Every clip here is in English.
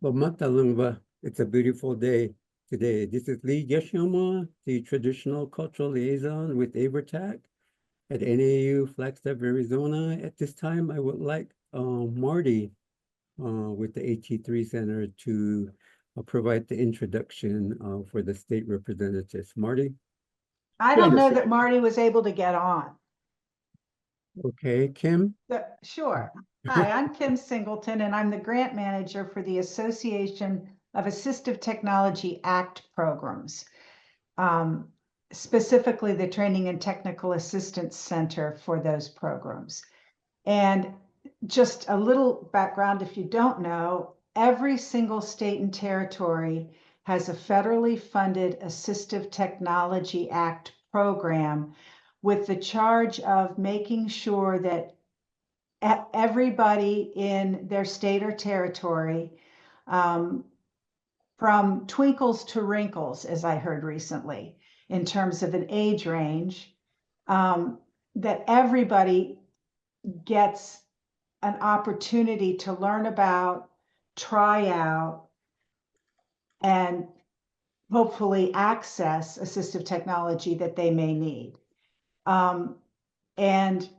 Lamatalungva. It's a beautiful day today. This is Lee Gaseoma, the traditional cultural liaison with AIVRS at NAU Flagstaff, Arizona. At this time, I would like Marty with the AT3 Center to provide the introduction for the state representatives. Marty? I don't know that Marty was able to get on. Okay, Kim? Sure. Hi, I'm Kim Singleton, and I'm the grant manager for the Association of Assistive Technology ACT programs, specifically the Training and Technical Assistance Center for those programs. And just a little background, if you don't know, every single state and territory has a federally funded Assistive Technology Act program with the charge of making sure that everybody in their state or territory, from twinkles to wrinkles, as I heard recently, in terms of an age range, that everybody gets an opportunity to learn about, try out, and hopefully access assistive technology that they may need. And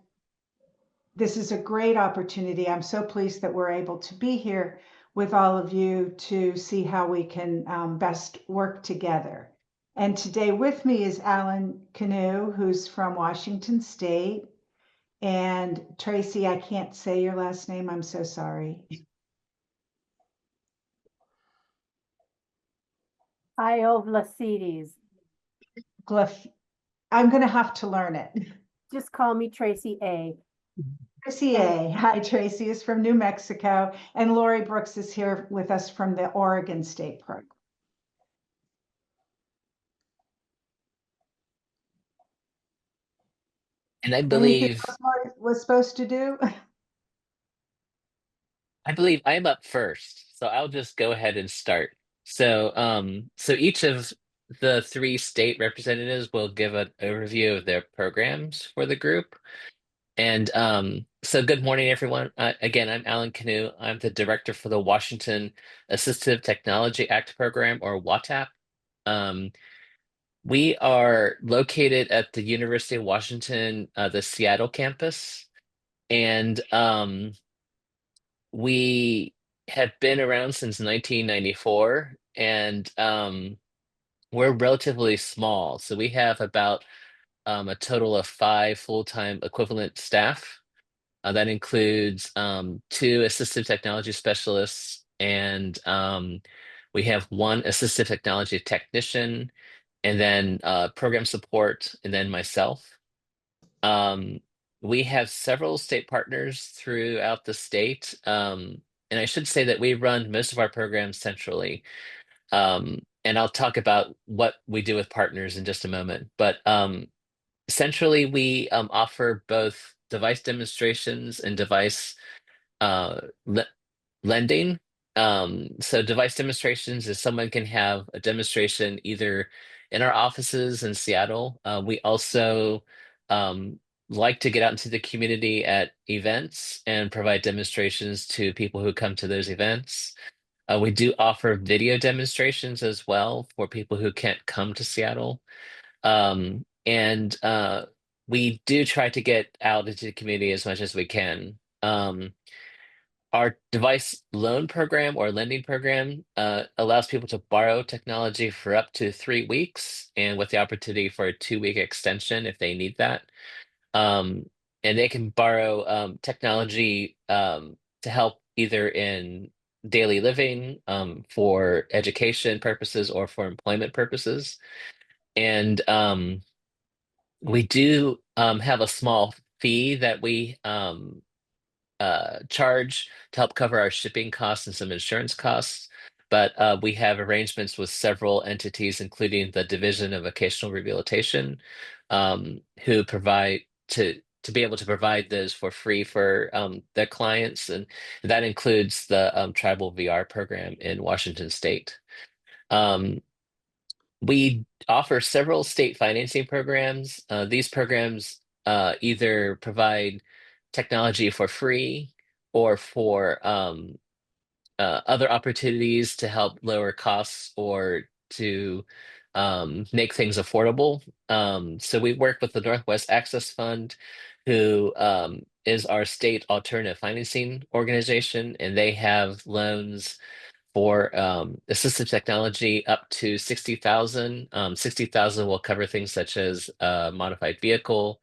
this is a great opportunity. I'm so pleased that we're able to be here with all of you to see how we can best work together. And today with me is Alan Canoe, who's from Washington State, and Tracy, I can't say your last name. I'm so sorry. AIVRS. I'm going to have to learn it. Just call me Tracy A. Tracy A. Hi, Tracy is from New Mexico, and Lori Brooks is here with us from the Oregon State program. And I believe Marty was supposed to do. I believe I'm up first, so I'll just go ahead and start. So each of the three state representatives will give an overview of their programs for the group. And so good morning, everyone. Again, I'm Alan Canoe. I'm the director for the Washington Assistive Technology Act program, or WATAP. We are located at the University of Washington, the Seattle campus. And we have been around since 1994, and we're relatively small. So we have about a total of 5 full-time equivalent staff. That includes 2 assistive technology specialists, and we have 1 assistive technology technician, and then program support, and then myself. We have several state partners throughout the state, and I should say that we run most of our programs centrally. And I'll talk about what we do with partners in just a moment. But centrally, we offer both device demonstrations and device lending. So device demonstrations is someone can have a demonstration either in our offices in Seattle. We also like to get out into the community at events and provide demonstrations to people who come to those events. We do offer video demonstrations as well for people who can't come to Seattle. And we do try to get out into the community as much as we can. Our device loan program or lending program allows people to borrow technology for up to 3 weeks, and with the opportunity for a 2-week extension if they need that. And they can borrow technology to help either in daily living, for education purposes, or for employment purposes. And we do have a small fee that we charge to help cover our shipping costs and some insurance costs. But we have arrangements with several entities, including the Division of Vocational Rehabilitation, who provide to be able to provide those for free for their clients, and that includes the Tribal VR program in Washington State. We offer several state financing programs. These programs either provide technology for free or for other opportunities to help lower costs or to make things affordable. So we work with the Northwest Access Fund, who is our state alternative financing organization, and they have loans for assistive technology up to 60,000. 60,000 will cover things such as modified vehicle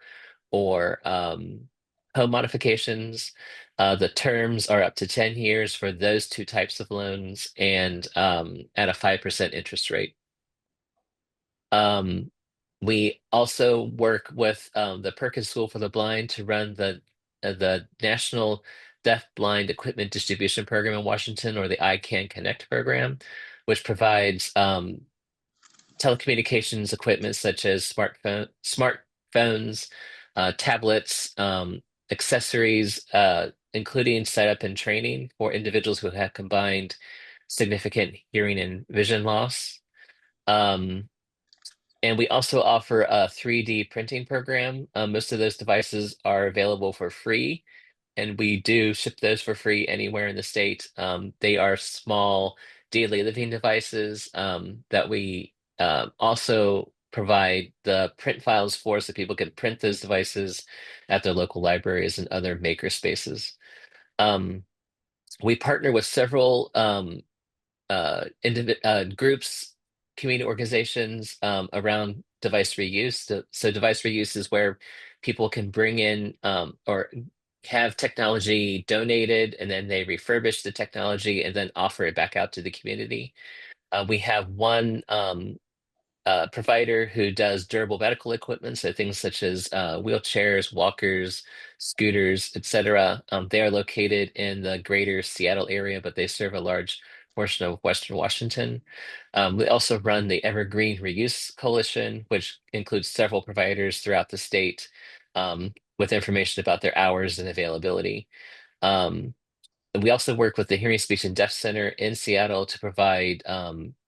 or home modifications. The terms are up to 10 years for those two types of loans and at a 5% interest rate. We also work with the Perkins School for the Blind to run the National Deaf Blind Equipment Distribution Program in Washington, or the ICANN Connect program, which provides telecommunications equipment such as smartphones, tablets, accessories, including setup and training for individuals who have combined significant hearing and vision loss. And we also offer a 3D printing program. Most of those devices are available for free, and we do ship those for free anywhere in the state. They are small daily living devices that we also provide the print files for, so people can print those devices at their local libraries and other maker spaces. We partner with several groups, community organizations around device reuse. So device reuse is where people can bring in or have technology donated, and then they refurbish the technology and then offer it back out to the community. We have one provider who does durable medical equipment, so things such as wheelchairs, walkers, scooters, etc. They are located in the greater Seattle area, but they serve a large portion of Western Washington. We also run the Evergreen Reuse Coalition, which includes several providers throughout the state with information about their hours and availability. We also work with the Hearing, Speech, and Deaf Center in Seattle to provide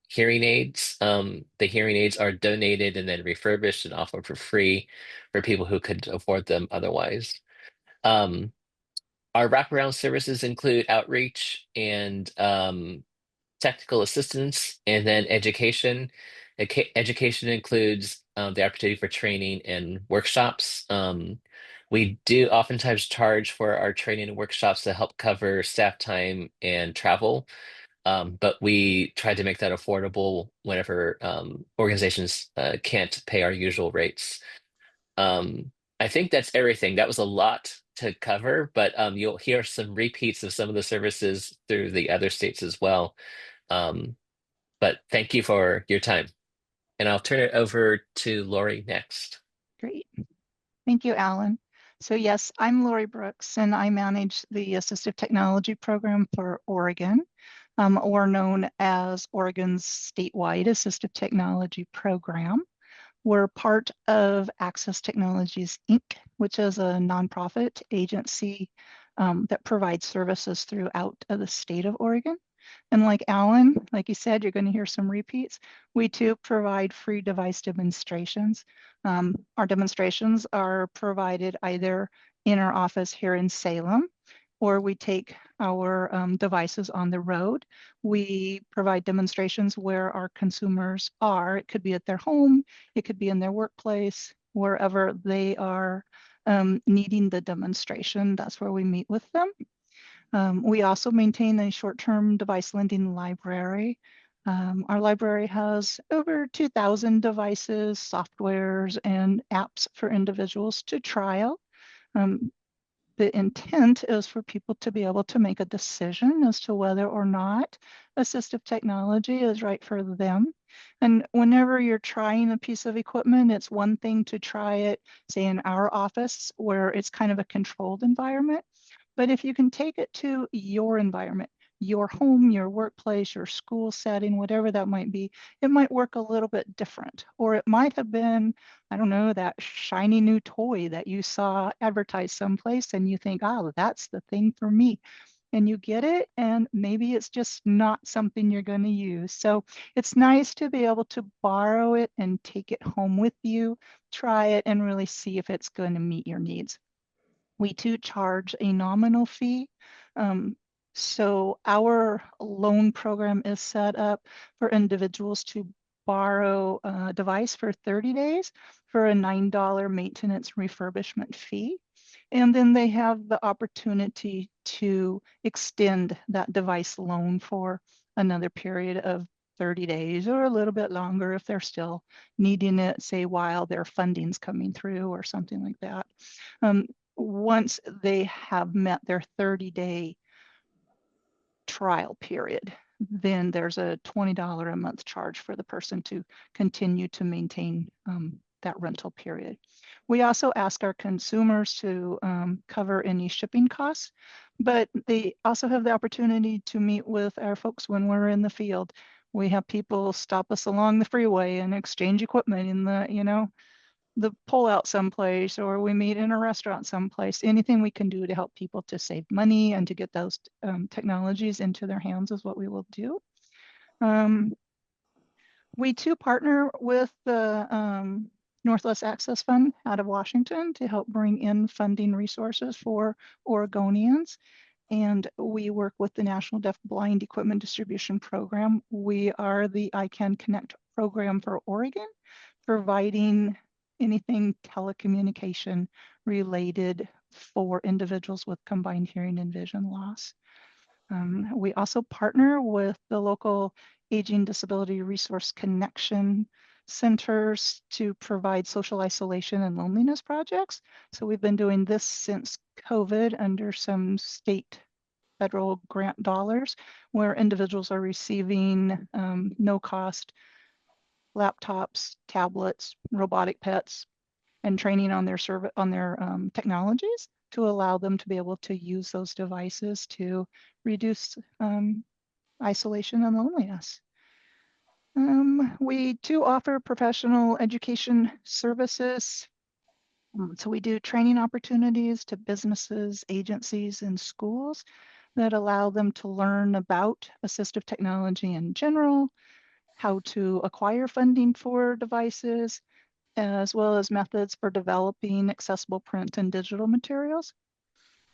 hearing aids. The hearing aids are donated and then refurbished and offered for free for people who could afford them otherwise. Our wraparound services include outreach and technical assistance, and then education. Education includes the opportunity for training and workshops. We do oftentimes charge for our training and workshops to help cover staff time and travel. But we try to make that affordable whenever organizations can't pay our usual rates. I think that's everything. That was a lot to cover, but you'll hear some repeats of some of the services through the other states as well. But thank you for your time. And I'll turn it over to Lori next. Great. Thank you, Alan. So yes, I'm Lori Brooks, and I manage the Assistive Technology Program for Oregon, or known as Oregon's statewide Assistive Technology Program. We're part of Access Technologies, Inc., which is a nonprofit agency that provides services throughout the state of Oregon. And like Alan, like you said, you're going to hear some repeats. We too provide free device demonstrations. Our demonstrations are provided either in our office here in Salem, or we take our devices on the road. We provide demonstrations where our consumers are. It could be at their home, it could be in their workplace, wherever they are needing the demonstration. That's where we meet with them. We also maintain a short-term device lending library. Our library has over 2,000 devices, softwares, and apps for individuals to trial. The intent is for people to be able to make a decision as to whether or not assistive technology is right for them. And whenever you're trying a piece of equipment, it's one thing to try it, say in our office, where it's kind of a controlled environment. But if you can take it to your environment, your home, your workplace, your school setting, whatever that might be, it might work a little bit different. Or it might have been, I don't know, that shiny new toy that you saw advertised someplace and you think, oh, that's the thing for me. And you get it, and maybe it's just not something you're going to use. So it's nice to be able to borrow it and take it home with you, try it, and really see if it's going to meet your needs. We too charge a nominal fee. So our loan program is set up for individuals to borrow a device for 30 days for a $9 maintenance refurbishment fee. And then they have the opportunity to extend that device loan for another period of 30 days or a little bit longer if they're still needing it, say while their funding's coming through or something like that. Once they have met their 30-day trial period, then there's a $20 a month charge for the person to continue to maintain that rental period. We also ask our consumers to cover any shipping costs, but they also have the opportunity to meet with our folks when we're in the field. We have people stop us along the freeway and exchange equipment in the pullout someplace, or we meet in a restaurant someplace. Anything we can do to help people to save money and to get those technologies into their hands is what we will do. We too partner with the Northwest Access Fund out of Washington to help bring in funding resources for Oregonians. And we work with the National Deaf Blind Equipment Distribution Program. We are the ICANN Connect program for Oregon, providing anything telecommunication related for individuals with combined hearing and vision loss. We also partner with the local Aging Disability Resource Connection centers to provide social isolation and loneliness projects. So we've been doing this since COVID under some state federal grant dollars, where individuals are receiving no cost laptops, tablets, robotic pets, and training on their technologies to allow them to be able to use those devices to reduce isolation and loneliness. We too offer professional education services. So we do training opportunities to businesses, agencies, and schools that allow them to learn about assistive technology in general, how to acquire funding for devices, as well as methods for developing accessible print and digital materials.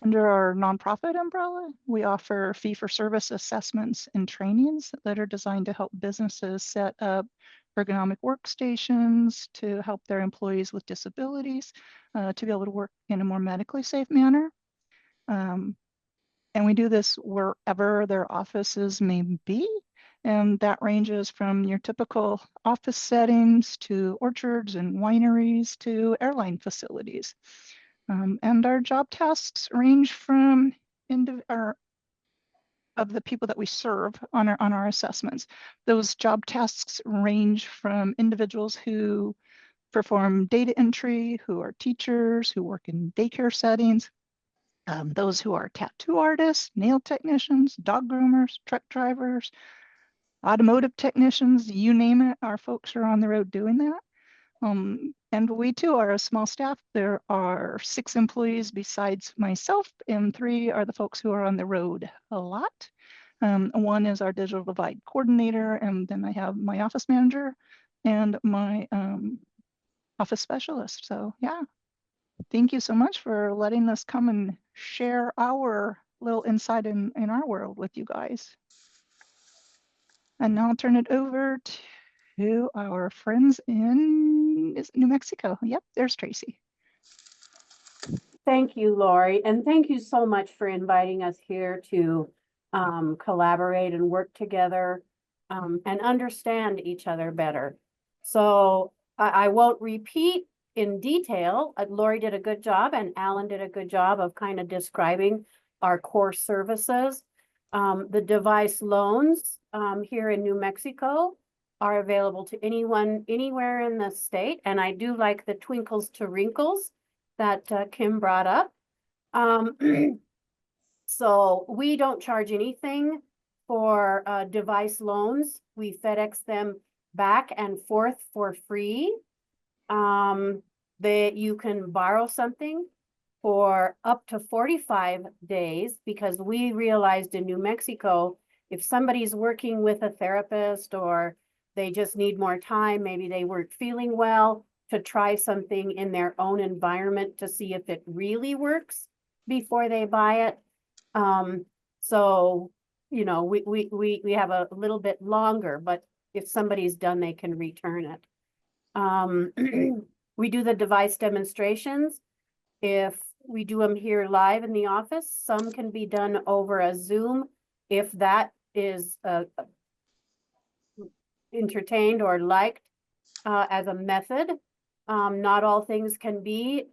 Under our nonprofit umbrella, we offer fee-for-service assessments and trainings that are designed to help businesses set up ergonomic workstations to help their employees with disabilities to be able to work in a more medically safe manner. And we do this wherever their offices may be. And that ranges from your typical office settings to orchards and wineries to airline facilities. And our job tasks range from of the people that we serve on our assessments. Those job tasks range from individuals who perform data entry, who are teachers, who work in daycare settings, those who are tattoo artists, nail technicians, dog groomers, truck drivers, automotive technicians, you name it, our folks are on the road doing that. And we too are a small staff. There are 6 employees besides myself, and 3 are the folks who are on the road a lot. 1 is our digital divide coordinator, and then I have my office manager and my office specialist. So yeah, thank you so much for letting us come and share our little insight in our world with you guys. And now I'll turn it over to our friends in New Mexico. Yep, there's Tracy. Thank you, Lori, and thank you so much for inviting us here to collaborate and work together and understand each other better. So I won't repeat in detail. Lori did a good job and Alan did a good job of kind of describing our core services. The device loans here in New Mexico are available to anyone, anywhere in the state. And I do like the twinkles to wrinkles that Kim brought up. So we don't charge anything for device loans. We FedEx them back and forth for free. You can borrow something for up to 45 days because we realized in New Mexico, if somebody's working with a therapist or they just need more time, maybe they weren't feeling well, to try something in their own environment to see if it really works before they buy it. So, you know, we have a little bit longer, but if somebody's done, they can return it. We do the device demonstrations. If we do them here live in the office, some can be done over a Zoom. If that is entertained or liked as a method, not all things can be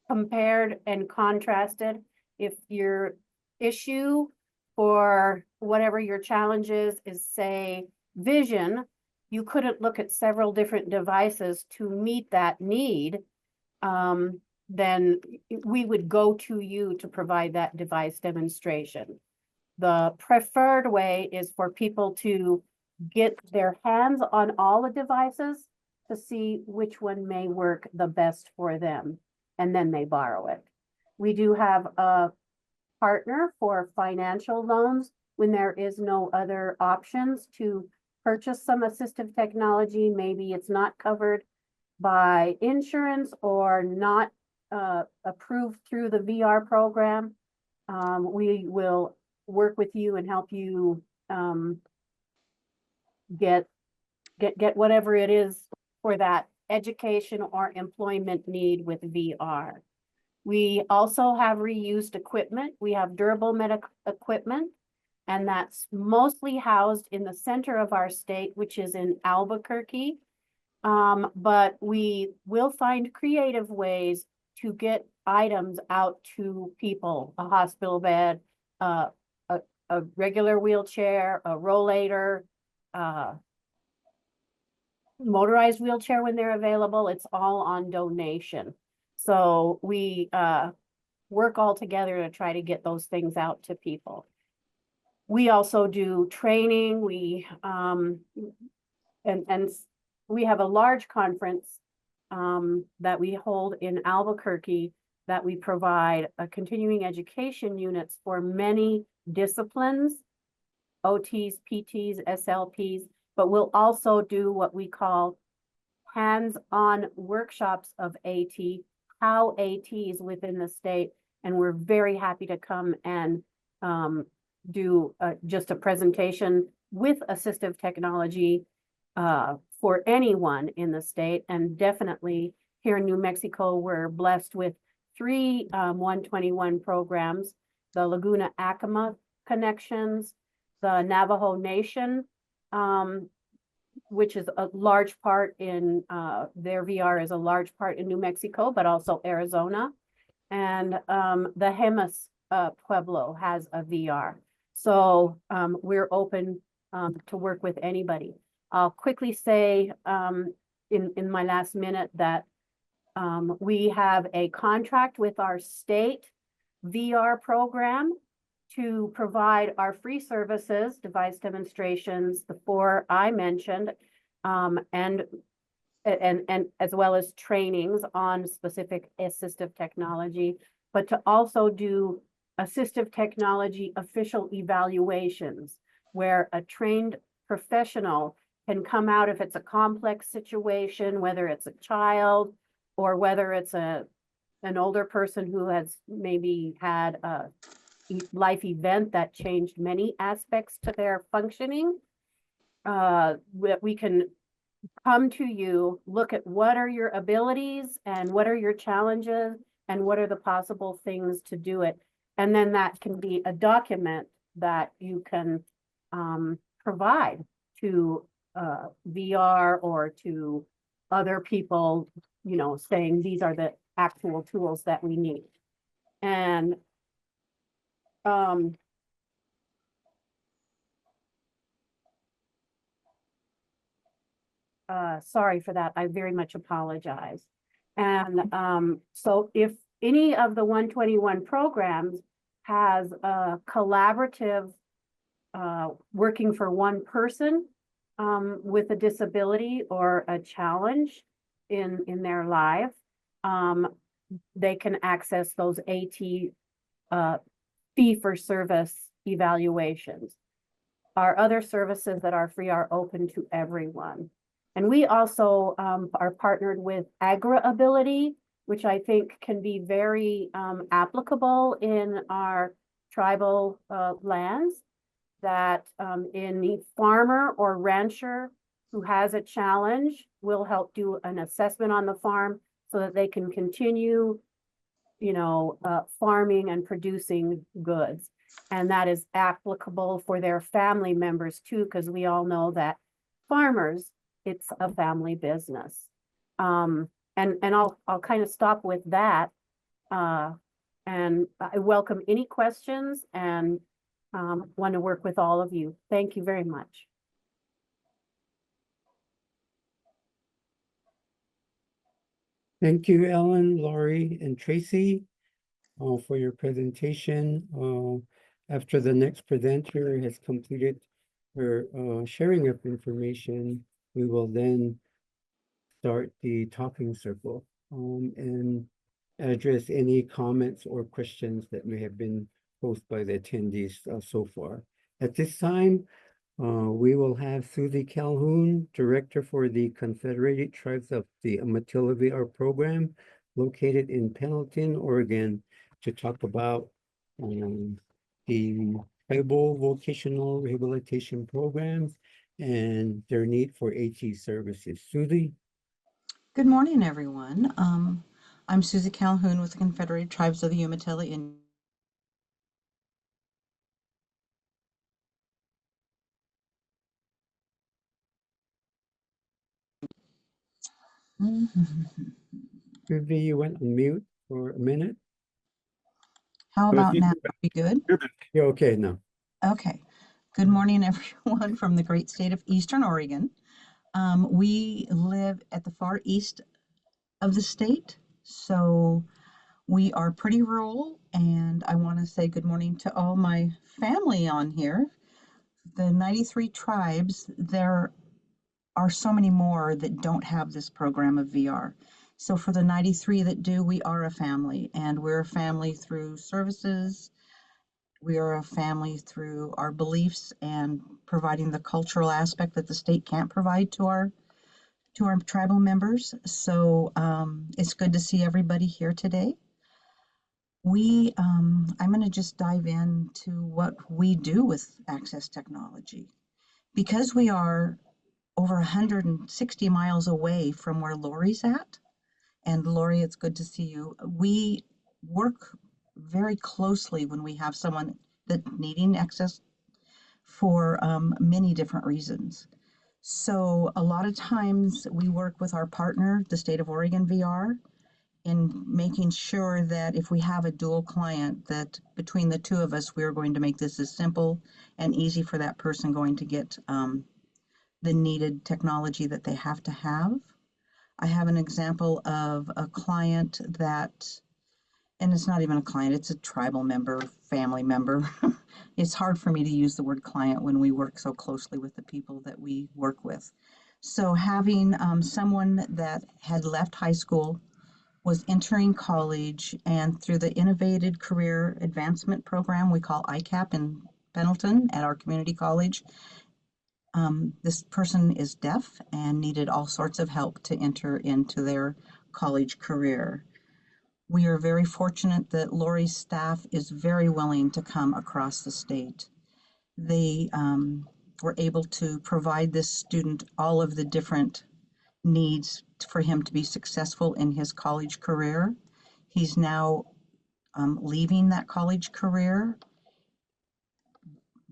compared and contrasted. If your issue for whatever your challenge is say vision, you couldn't look at several different devices to meet that need, then we would go to you to provide that device demonstration. The preferred way is for people to get their hands on all the devices to see which one may work the best for them, and then they borrow it. We do have a partner for financial loans when there is no other options to purchase some assistive technology. Maybe it's not covered by insurance or not approved through the VR program. We will work with you and help you get whatever it is for that education or employment need with VR. We also have reused equipment. We have durable medical equipment, and that's mostly housed in the center of our state, which is in Albuquerque. But we will find creative ways to get items out to people: a hospital bed, a regular wheelchair, a rollator, motorized wheelchair when they're available. It's all on donation. So we work all together to try to get those things out to people. We also do training. We we have a large conference that we hold in Albuquerque that we provide continuing education units for many disciplines, OTs, PTs, SLPs, but we'll also do what we call hands-on workshops of AT, how ATs within the state, and we're very happy to come and do just a presentation with assistive technology for anyone in the state. And definitely here in New Mexico, we're blessed with 3 121 programs: the Laguna Acoma Connections, the Navajo Nation, which is a large part in their VR is a large part in New Mexico, but also Arizona. And the Hemis Pueblo has a VR. So we're open to work with anybody. I'll quickly say in my last minute that we have a contract with our state VR program to provide our free services, device demonstrations, the 4 I mentioned, and as well as trainings on specific assistive technology, but to also do assistive technology official evaluations where a trained professional can come out if it's a complex situation, whether it's a child or whether it's an older person who has maybe had a life event that changed many aspects to their functioning. We can come to you, look at what are your abilities and what are your challenges and what are the possible things to do it. And then that can be a document that you can provide to VR or to other people, you know, saying these are the actual tools that we need. And sorry for that. I very much apologize. And so if any of the 121 programs has a collaborative working for one person with a disability or a challenge in their life, they can access those AT fee-for-service evaluations. Our other services that are free are open to everyone. And we also are partnered with AIVRS, which I think can be very applicable in our tribal lands, that any farmer or rancher who has a challenge will help do an assessment on the farm so that they can continue, farming and producing goods. And that is applicable for their family members too, because we all know that farmers, it's a family business. And I'll kind of stop with that. And I welcome any questions and want to work with all of you. Thank you very much. Thank you, Ellen, Laurie, and Tracy, for your presentation. After the next presenter has completed her sharing of information, we will then start the talking circle and address any comments or questions that may have been posed by the attendees so far. At this time, we will have Susie Calhoun, Director for the Confederated Tribes of the Umatilla VR program, located in Pendleton, Oregon, to talk about the tribal vocational rehabilitation programs and their need for AT services. Susie? Good morning, everyone. I'm Susie Calhoun with the Confederated Tribes of the Umatilla Indians. Susie, you went on mute for a minute. How about now? Are we good? You're okay now. Okay. Good morning, everyone from the great state of Eastern Oregon. We live at the far east of the state, so we are pretty rural, and I want to say good morning to all my family on here. The 93 tribes, there are so many more that don't have this program of VR. So for the 93 that do, we are a family, and we're a family through services. We are a family through our beliefs and providing the cultural aspect that the state can't provide to our tribal members. So it's good to see everybody here today. I'm going to just dive into what we do with access technology. Because we are over 160 miles away from where Lori's at, and Lori, it's good to see you. We work very closely when we have someone that's needing access for many different reasons. So a lot of times we work with our partner, the State of Oregon VR, in making sure that if we have a dual client, that between the two of us, we're going to make this as simple and easy for that person going to get the needed technology that they have to have. I have an example of a client that, and it's not even a client, it's a tribal member, family member. It's hard for me to use the word client when we work so closely with the people that we work with. So having someone that had left high school, was entering college, and through the Innovative Career Advancement Program we call ICAP in Pendleton at our community college, this person is deaf and needed all sorts of help to enter into their college career. We are very fortunate that Lori's staff is very willing to come across the state. They were able to provide this student all of the different needs for him to be successful in his college career. He's now leaving that college career,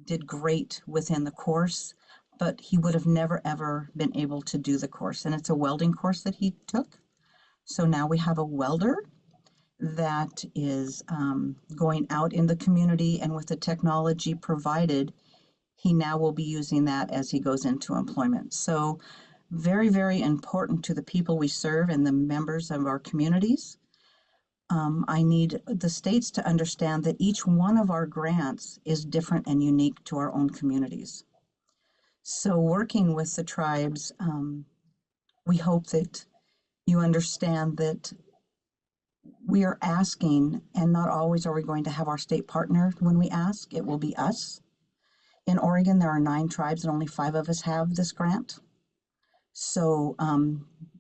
did great within the course, but he would have never ever been able to do the course. And it's a welding course that he took. So now we have a welder that is going out in the community, and with the technology provided, he now will be using that as he goes into employment. So very, very important to the people we serve and the members of our communities. I need the states to understand that each one of our grants is different and unique to our own communities. So working with the tribes, we hope that you understand that we are asking, and not always are we going to have our state partner when we ask. It will be us. In Oregon, there are 9 tribes and only 5 of us have this grant. So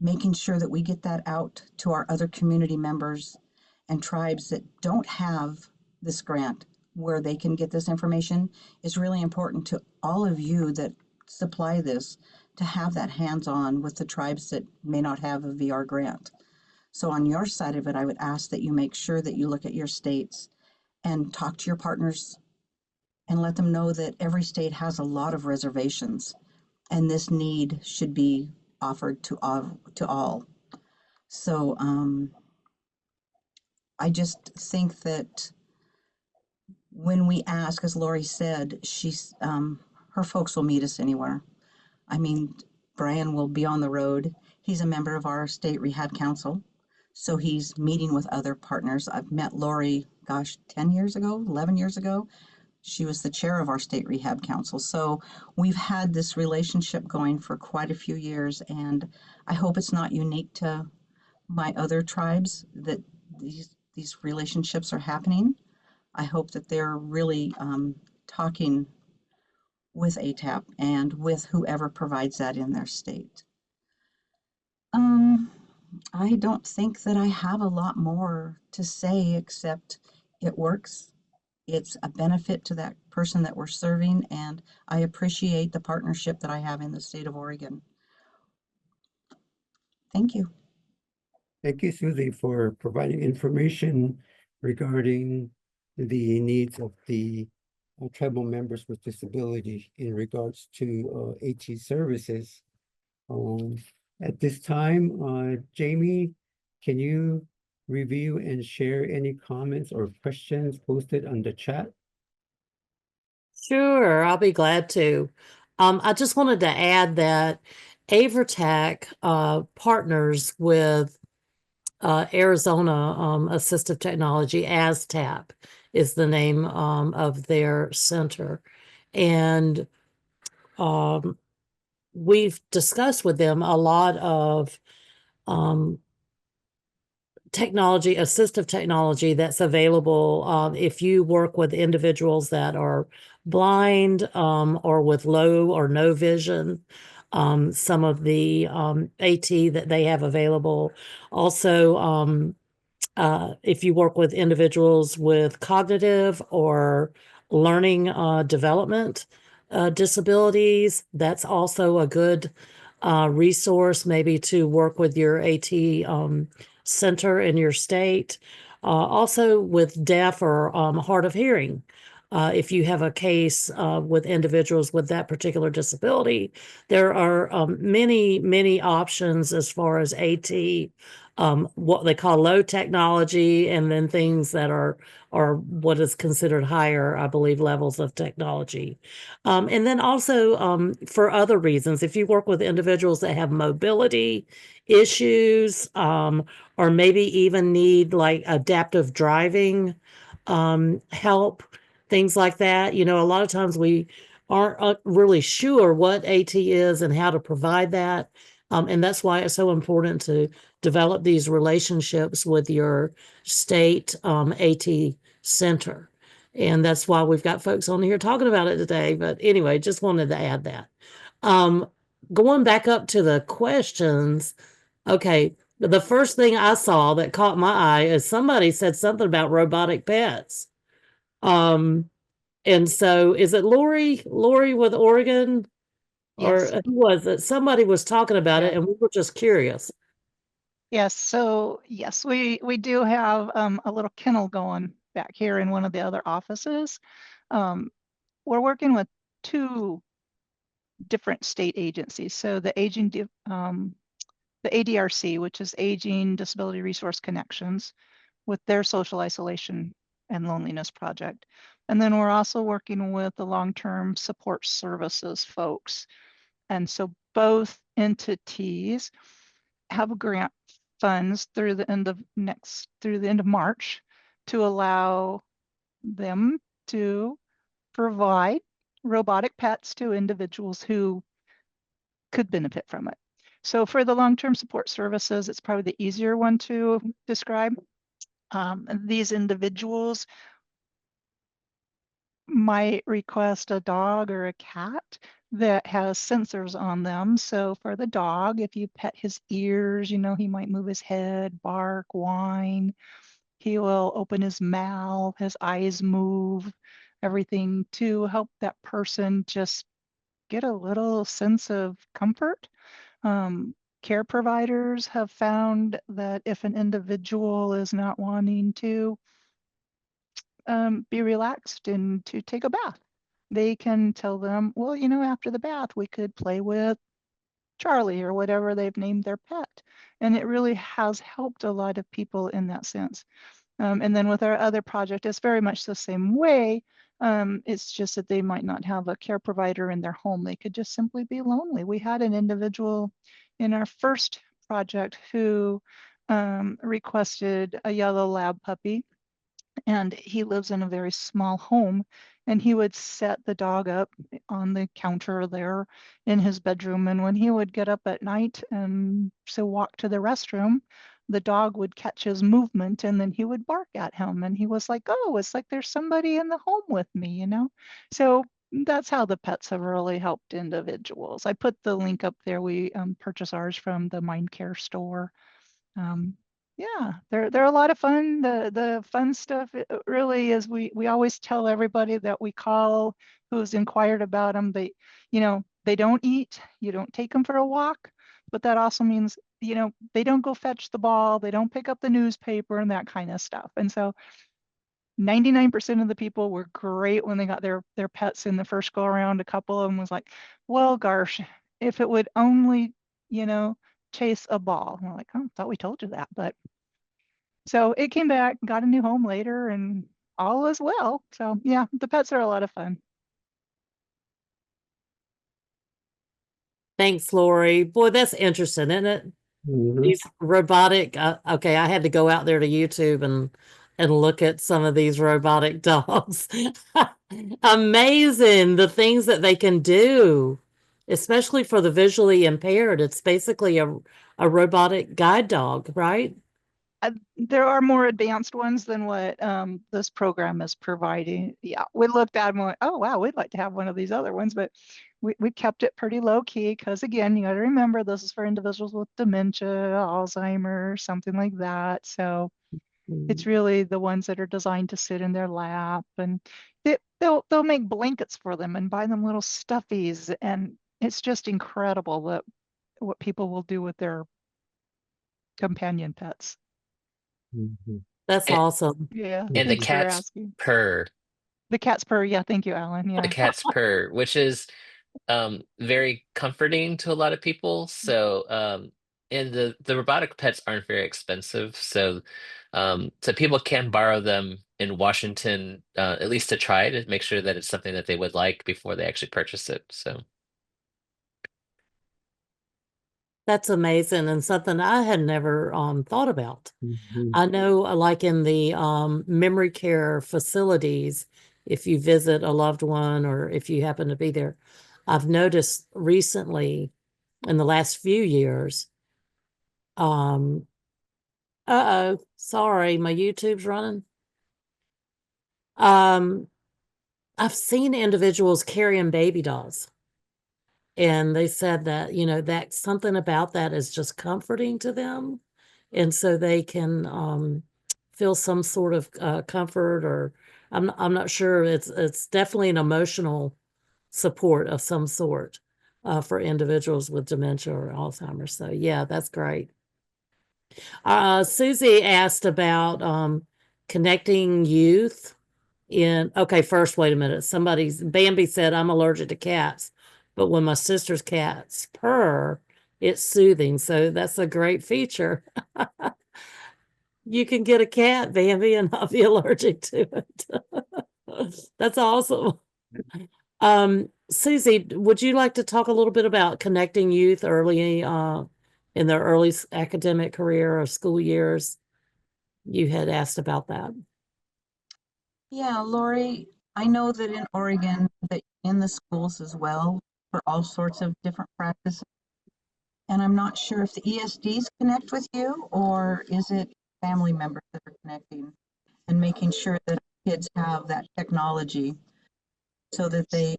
making sure that we get that out to our other community members and tribes that don't have this grant, where they can get this information is really important to all of you that supply this, to have that hands-on with the tribes that may not have a VR grant. So on your side of it, I would ask that you make sure that you look at your states and talk to your partners and let them know that every state has a lot of reservations and this need should be offered to all. So I just think that when we ask, as Lori said, her folks will meet us anywhere. I mean, Brian will be on the road. He's a member of our state rehab council, so he's meeting with other partners. I've met Lori, 10 years ago, 11 years ago. She was the chair of our state rehab council. So we've had this relationship going for quite a few years, and I hope it's not unique to my other tribes that these relationships are happening. I hope that they're really talking with ATAP and with whoever provides that in their state. I don't think that I have a lot more to say except it works. It's a benefit to that person that we're serving, and I appreciate the partnership that I have in the state of Oregon. Thank you. Thank you, Susie, for providing information regarding the needs of the tribal members with disability in regards to AT services. At this time, Jamie, can you review and share any comments or questions posted on the chat? Sure, I'll be glad to. I just wanted to add that AIVRS partners with Arizona Assistive Technology. ASTAP is the name of their center. And we've discussed with them a lot of technology, assistive technology that's available if you work with individuals that are blind or with low or no vision. Some of the AT that they have available. Also, if you work with individuals with cognitive or learning development disabilities, that's also a good resource maybe to work with your AT center in your state. Also with deaf or hard of hearing. If you have a case with individuals with that particular disability, there are many options as far as AT, what they call low technology, and then things that are what is considered higher, I believe, levels of technology. And then also for other reasons, if you work with individuals that have mobility issues, or maybe even need like adaptive driving help, things like that. You know, a lot of times we aren't really sure what AT is and how to provide that. And that's why it's so important to develop these relationships with your state AT center. And that's why we've got folks on here talking about it today. But anyway, just wanted to add that. Going back up to the questions, okay, the first thing I saw that caught my eye is somebody said something about robotic pets. And so is it Lori with Oregon? Yes. Or who was it? Somebody was talking about it Yeah. and we were just curious. Yes, so yes, we do have a little kennel going back here in one of the other offices. We're working with two different state agencies. So the ADRC, which is Aging Disability Resource Connections, with their social isolation and loneliness project. And then we're also working with the long-term support services folks. And so both entities have grant funds through the end of March to allow them to provide robotic pets to individuals who could benefit from it. So for the long-term support services, it's probably the easier one to describe. These individuals might request a dog or a cat that has sensors on them. So for the dog, if you pet his ears, you know, he might move his head, bark, whine. He will open his mouth, his eyes move. everything to help that person just get a little sense of comfort. Care providers have found that if an individual is not wanting to be relaxed and to take a bath, they can tell them, well, you know, after the bath, we could play with Charlie or whatever they've named their pet. And it really has helped a lot of people in that sense. And then with our other project, it's very much the same way. It's just that they might not have a care provider in their home. They could just simply be lonely. We had an individual in our first project who requested a yellow lab puppy, and he lives in a very small home, and he would set the dog up on the counter there in his bedroom. And when he would get up at night and so walk to the restroom, the dog would catch his movement and then he would bark at him. And he was like, oh, it's like there's somebody in the home with me, you know? So that's how the pets have really helped individuals. I put the link up there. We purchase ours from the Mind Care store. Yeah, they're a lot of fun. The fun stuff really is we always tell everybody that we call who's inquired about them. They, you know, they don't eat. You don't take them for a walk, but that also means, you know, they don't go fetch the ball. They don't pick up the newspaper and that kind of stuff. And so 99% of the people were great when they got their pets in the first go around. A couple of them was like, well, gosh, if it would only, you know, chase a ball. And we're like, oh, thought we told you that. But so it came back, got a new home later, and all is well. So yeah, the pets are a lot of fun. Thanks, Lori. Boy, that's interesting, isn't it? Mhm. These robotic, okay, I had to go out there to YouTube and look at some of these robotic dogs. Amazing the things that they can do, especially for the visually impaired. It's basically a robotic guide dog, right? There are more advanced ones than what this program is providing. Yeah, we looked at them and went, oh, wow, we'd like to have one of these other ones, but we kept it pretty low key because, again, you got to remember this is for individuals with dementia, Alzheimer's, something like that. So it's really the ones that are designed to sit in their lap, and they'll make blankets for them and buy them little stuffies, and it's just incredible what people will do with their companion pets. Mhm. That's And, awesome. Yeah, and the thanks for cats asking. purr. The cat's purr. Yeah, thank you, Alan. The Yeah. cats purr, which is very comforting to a lot of people. So and the robotic pets aren't very expensive, so so people can borrow them in Washington, at least to try to make sure that it's something that they would like before they actually purchase it. So That's amazing and something I had never thought about. Mhm. I know, like in the memory care facilities, if you visit a loved one or if you happen to be there, I've noticed recently in the last few years, um, sorry, my YouTube's running. I've seen individuals carrying baby dolls. And they said that, you know, that something about that is just comforting to them. And so they can feel some sort of comfort, or I'm not sure. It's definitely an emotional support of some sort for individuals with dementia or Alzheimer's. So yeah, that's great. Susie asked about connecting youth okay, first, wait a minute. Bambi said, I'm allergic to cats, but when my sister's cats purr, it's soothing. So that's a great feature. You can get a cat, Bambi, and not be allergic to it. That's awesome. Susie, would you like to talk a little bit about connecting youth early in their early academic career or school years? You had asked about that. Yeah, Lori, I know that in Oregon, that in the schools as well, for all sorts of different practices. And I'm not sure if the ESDs connect with you, or is it family members that are connecting and making sure that kids have that technology so that they,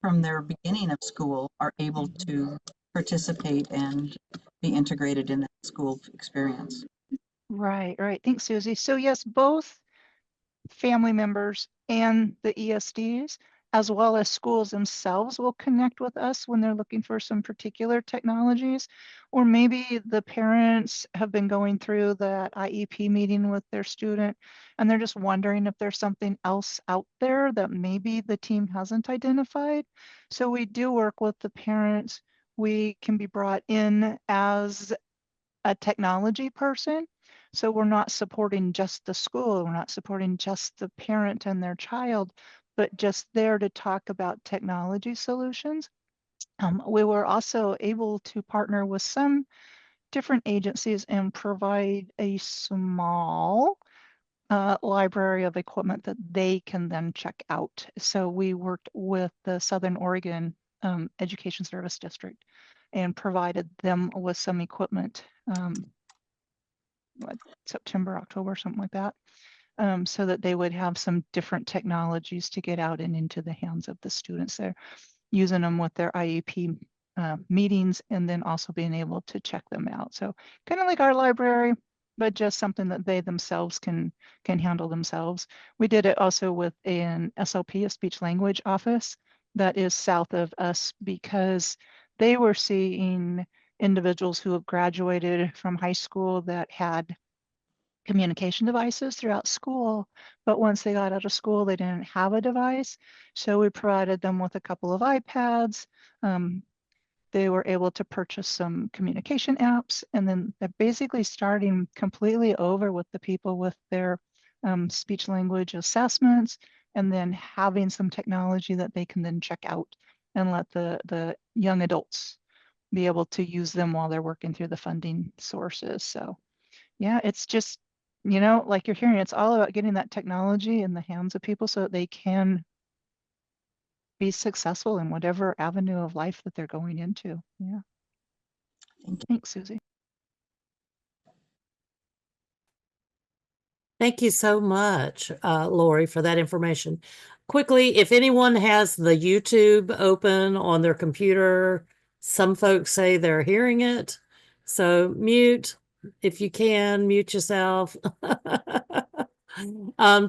from their beginning of school, are able to participate and be integrated in the school experience. Right, right. Thanks, Susie. So yes, both family members, and the ESDs, as well as schools themselves will connect with us when they're looking for some particular technologies. Or maybe the parents have been going through that IEP meeting with their student and they're just wondering if there's something else out there that maybe the team hasn't identified. So we do work with the parents. We can be brought in as a technology person. So we're not supporting just the school, we're not supporting just the parent and their child, but just there to talk about technology solutions. We were also able to partner with some different agencies and provide a small library of equipment that they can then check out. So we worked with the Southern Oregon Education Service District and provided them with some equipment, September, October, something like that, so that they would have some different technologies to get out and into the hands of the students. They're using them with their IEP meetings and then also being able to check them out. So kind of like our library, but just something that they themselves can handle themselves. We did it also with an SLP, a speech language office that is south of us, because they were seeing individuals who have graduated from high school that had communication devices throughout school, but once they got out of school, they didn't have a device. So we provided them with a couple of iPads. They were able to purchase some communication apps, and then they're basically starting completely over with the people with their speech language assessments, and then having some technology that they can then check out and let the young adults be able to use them while they're working through the funding sources. So yeah, it's just, you know, like you're hearing, it's all about getting that technology in the hands of people so that they can be successful in whatever avenue of life that they're going into. Yeah. Thanks, Susie. Thank you so much, Lori, for that information. Quickly, if anyone has the YouTube open on their computer, some folks say they're hearing it. So mute, if you can, mute yourself.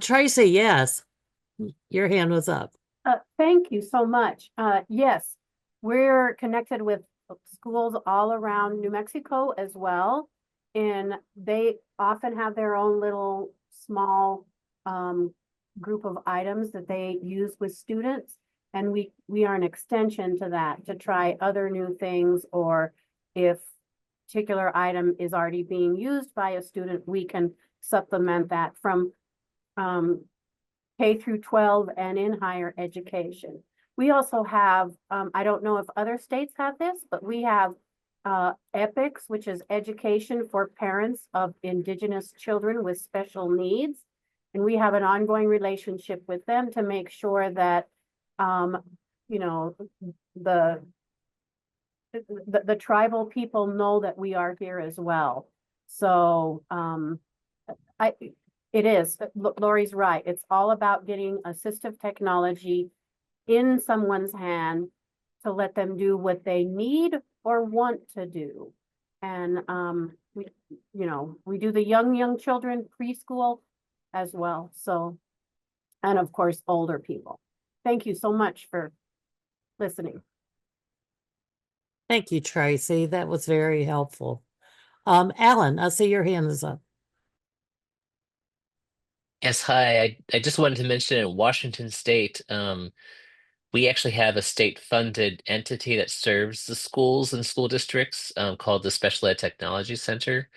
Tracy, yes, your hand was up. Thank you so much. Yes, we're connected with schools all around New Mexico as well. And they often have their own little small group of items that they use with students. And we are an extension to that to try other new things, or if particular item is already being used by a student, we can supplement that from K through 12 and in higher education. We also have, I don't know if other states have this, but we have EPICS, which is education for parents of Indigenous children with special needs. And we have an ongoing relationship with them to make sure that, you know, the tribal people know that we are here as well. So it is, Lori's right. It's all about getting assistive technology in someone's hand to let them do what they need or want to do. And we, you know, we do the young children, preschool as well. So, and of course, older people. Thank you so much for listening. Thank you, Tracy. That was very helpful. Alan, I see your hand is up. Yes, hi. I just wanted to mention in Washington State, we actually have a state-funded entity that serves the schools and school districts called the Special Ed Technology Center.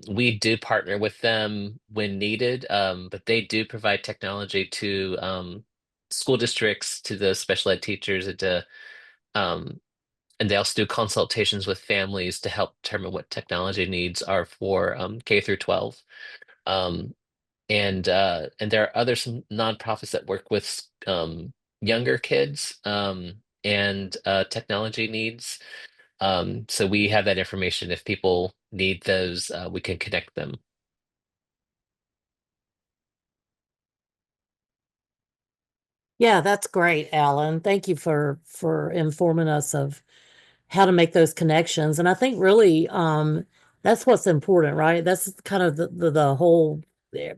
We do partner with them when needed, but they do provide technology to school districts, to the special ed teachers, and they also do consultations with families to help determine what technology needs are for K through 12. And there are some nonprofits that work with younger kids and technology needs. So we have that information. If people need those, we can connect them. Yeah, that's great, Alan. Thank you for informing us of how to make those connections. And I think really that's what's important, right? That's kind of the whole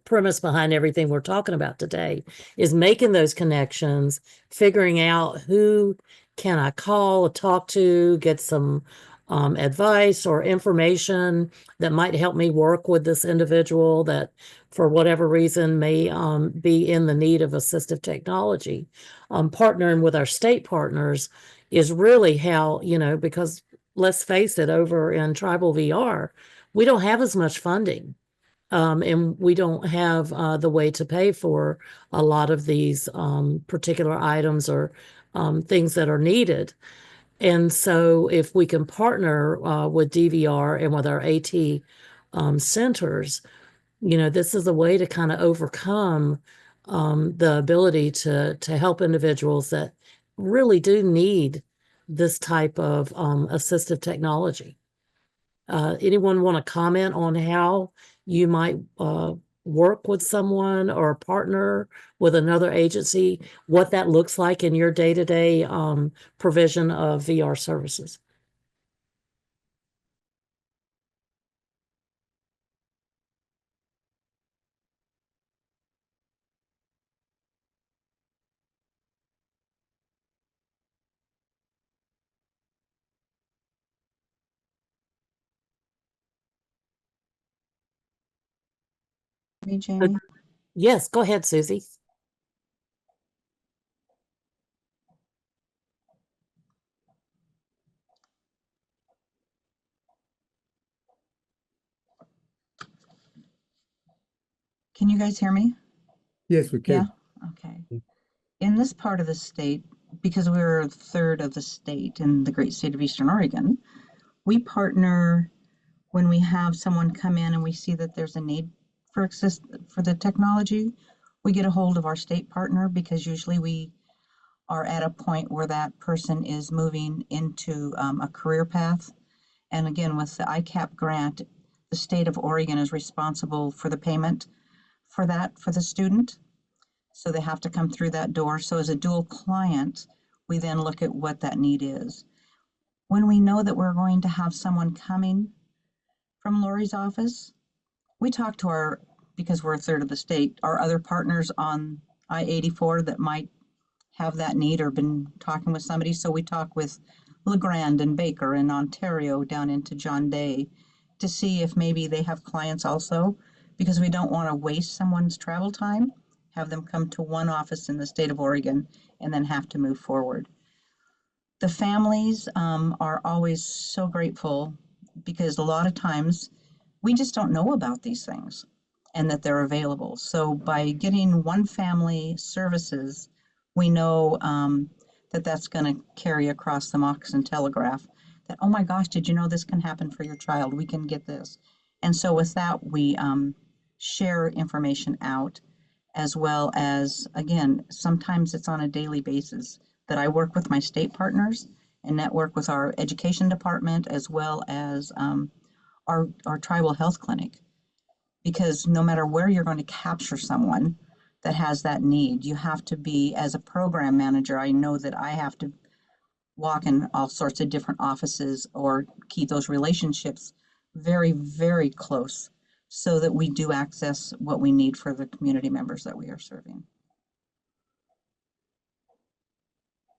premise behind everything we're talking about today is making those connections, figuring out who can I call, talk to, get some advice or information that might help me work with this individual that for whatever reason may be in the need of assistive technology. Partnering with our state partners is really how, because let's face it, over in Tribal VR, we don't have as much funding. And we don't have the way to pay for a lot of these particular items or things that are needed. And so if we can partner with DVR and with our AT centers, this is a way to kind of overcome the ability to help individuals that really do need this type of assistive technology. Anyone want to comment on how you might work with someone or partner with another agency, what that looks like in your day-to-day provision of VR services? Me, Jamie? Yes, go ahead, Susie. Can you guys hear me? Yes, we Yeah, can. okay. In this part of the state, because we're a third of the state in the great state of Eastern Oregon, we partner when we have someone come in and we see that there's a need for the technology. We get a hold of our state partner because usually we are at a point where that person is moving into a career path. And again, with the ICAP grant, the state of Oregon is responsible for the payment for that for the student. So they have to come through that door. So as a dual client, we then look at what that need is. When we know that we're going to have someone coming from Lori's office, we talk to because we're a third of the state, our other partners on I-84 that might have that need or been talking with somebody. So we talk with LeGrand and Baker in Ontario down into John Day to see if maybe they have clients also, because we don't want to waste someone's travel time, have them come to one office in the state of Oregon and then have to move forward. The families are always so grateful because a lot of times we just don't know about these things and that they're available. So by getting one family services, we know that that's going to carry across the Moccasin Telegraph that, oh my gosh, did you know this can happen for your child? We can get this. And so with that, we share information out, as well as, again, sometimes it's on a daily basis that I work with my state partners and network with our education department, as well as our tribal health clinic. Because no matter where you're going to capture someone that has that need, you have to be, as a program manager, I know that I have to walk in all sorts of different offices or keep those relationships very, very close so that we do access what we need for the community members that we are serving.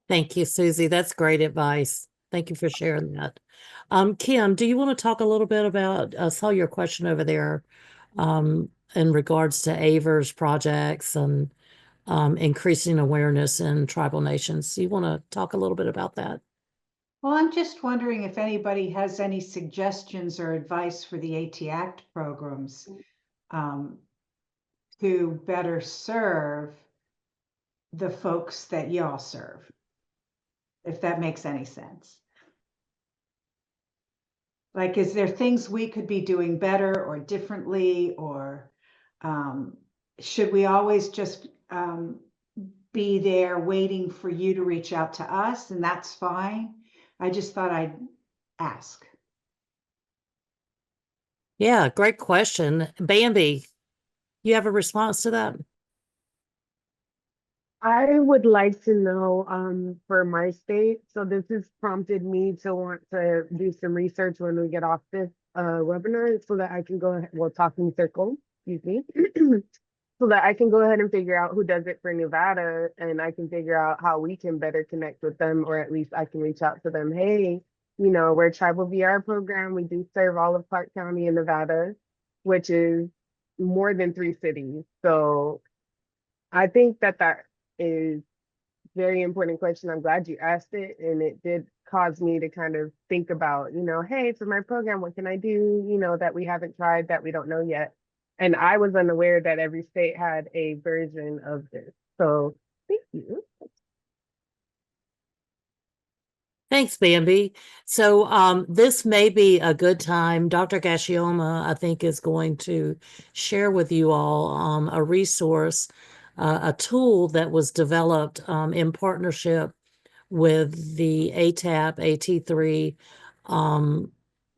Thank you, Susie. That's great advice. Thank you for sharing that. Kim, do you want to talk a little bit about, I saw your question over there in regards to AIVRS projects and increasing awareness in tribal nations. Do you want to talk a little bit about that? Well, I'm just wondering if anybody has any suggestions or advice for the AT Act programs to better serve the folks that y'all serve, if that makes any sense. Like, is there things we could be doing better or differently, or should we always just be there waiting for you to reach out to us, and that's fine? I just thought I'd ask. Yeah, great question. Bambi, you have a response to that? I would like to know for my state. So this has prompted me to want to do some research when we get off this webinar so that I can go ahead, well, talking circle. excuse me, so that I can go ahead and figure out who does it for Nevada, and I can figure out how we can better connect with them, or at least I can reach out to them. Hey, we're a tribal VR program. We do serve all of Clark County in Nevada, which is more than 3 cities. So I think that is very important question. I'm glad you asked it, and it did cause me to kind of think about, hey, for my program, what can I do, that we haven't tried, that we don't know yet. And I was unaware that every state had a version of this. So thank you. Thanks, Bambi. So this may be a good time. Dr. Gaseoma, I think, is going to share with you all a resource, a tool that was developed in partnership with the ATAP, AT3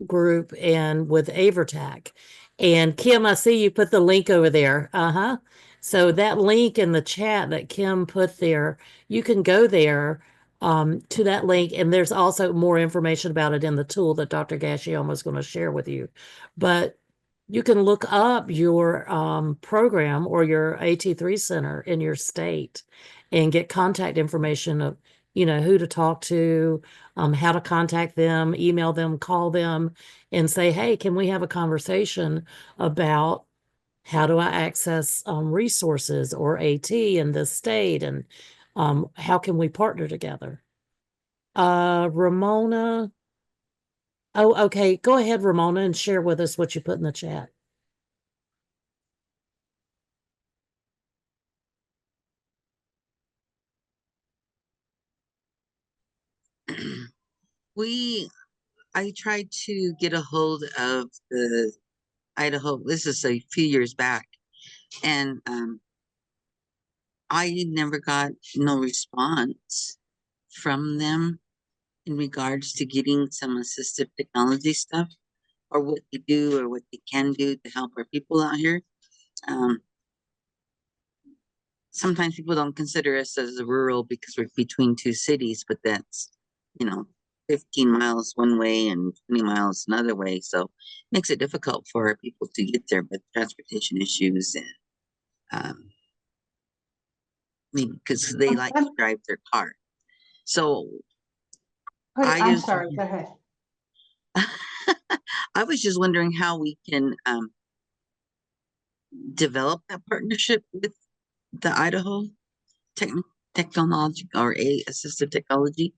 group and with AIVRS. And Kim, I see you put the link over there. So that link in the chat that Kim put there, you can go there to that link, and there's also more information about it in the tool that Dr. Gaseoma is going to share with you. But you can look up your program or your AT3 center in your state and get contact information of, who to talk to, how to contact them, email them, call them, and say, hey, can we have a conversation about how do I access resources or AT in this state, and how can we partner together? Ramona. Oh, okay. Go ahead, Ramona, and share with us what you put in the chat. I tried to get a hold of the Idaho, this is a few years back, and I never got no response from them in regards to getting some assistive technology stuff, or what they do or what they can do to help our people out here. Sometimes people don't consider us as rural because we're between 2 cities, but that's, 15 miles one way and 20 miles another way. So it makes it difficult for our people to get there with transportation issues, and maybe because they like to drive their car. So I'm sorry, go ahead. I was just wondering how we can develop that partnership with the Idaho technology or assistive technology,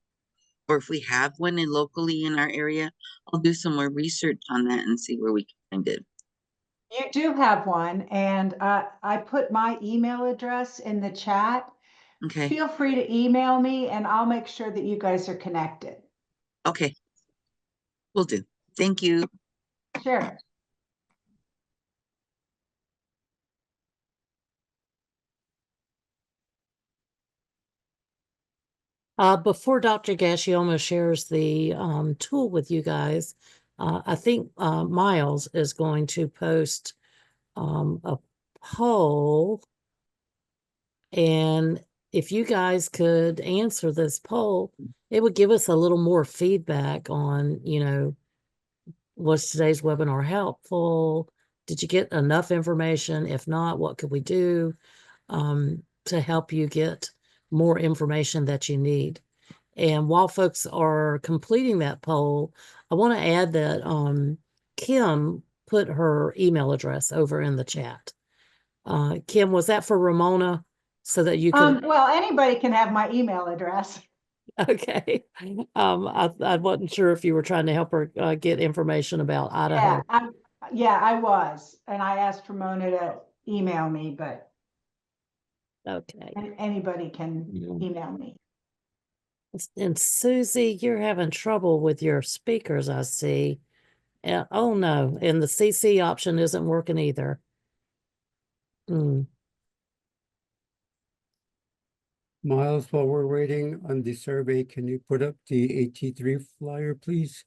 or if we have one locally in our area. I'll do some more research on that and see where we can find it. You do have one, and I put my email address in the chat. Okay. Feel free to email me, and I'll make sure that you guys are connected. Okay. Will do. Thank you. Sure. Before Dr. Gaseoma shares the tool with you guys, I think Miles is going to post a poll. And if you guys could answer this poll, it would give us a little more feedback on, was today's webinar helpful? Did you get enough information? If not, what could we do to help you get more information that you need? And while folks are completing that poll, I want to add that Kim put her email address over in the chat. Kim, was that for Ramona? So that you can. Well, anybody can have my email address. Okay. I wasn't sure if you were trying to help her get information about Idaho. Yeah, I was, and I asked Ramona to email me, but okay, anybody can email me. And Susie, you're having trouble with your speakers, I see. Oh no, and the CC option isn't working either. Miles, while we're waiting on the survey, can you put up the AT3 flyer, please?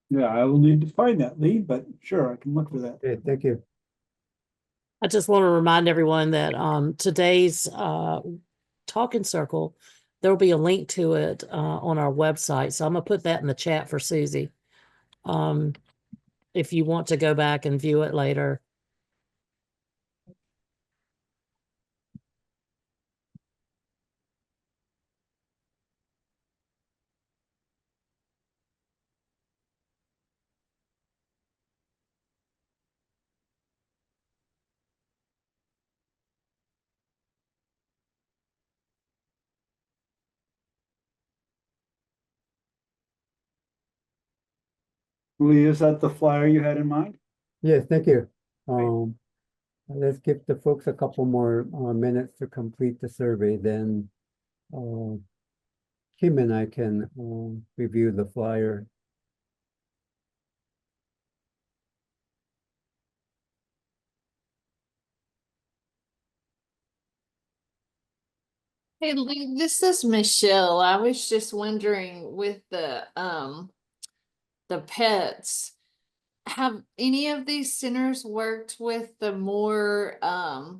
Yeah, I will need to find that, Lee, but sure, I can look for that. Okay, thank you. I just want to remind everyone that today's Talking Circle, there'll be a link to it on our website. So I'm going to put that in the chat for Susie. if you want to go back and view it later. Lee, is that the flyer you had in mind? Yes, thank you. Let's give the folks a couple more minutes to complete the survey, then Kim and I can review the flyer. Hey Lee, this is Michelle. I was just wondering with the pets, have any of these centers worked with the more I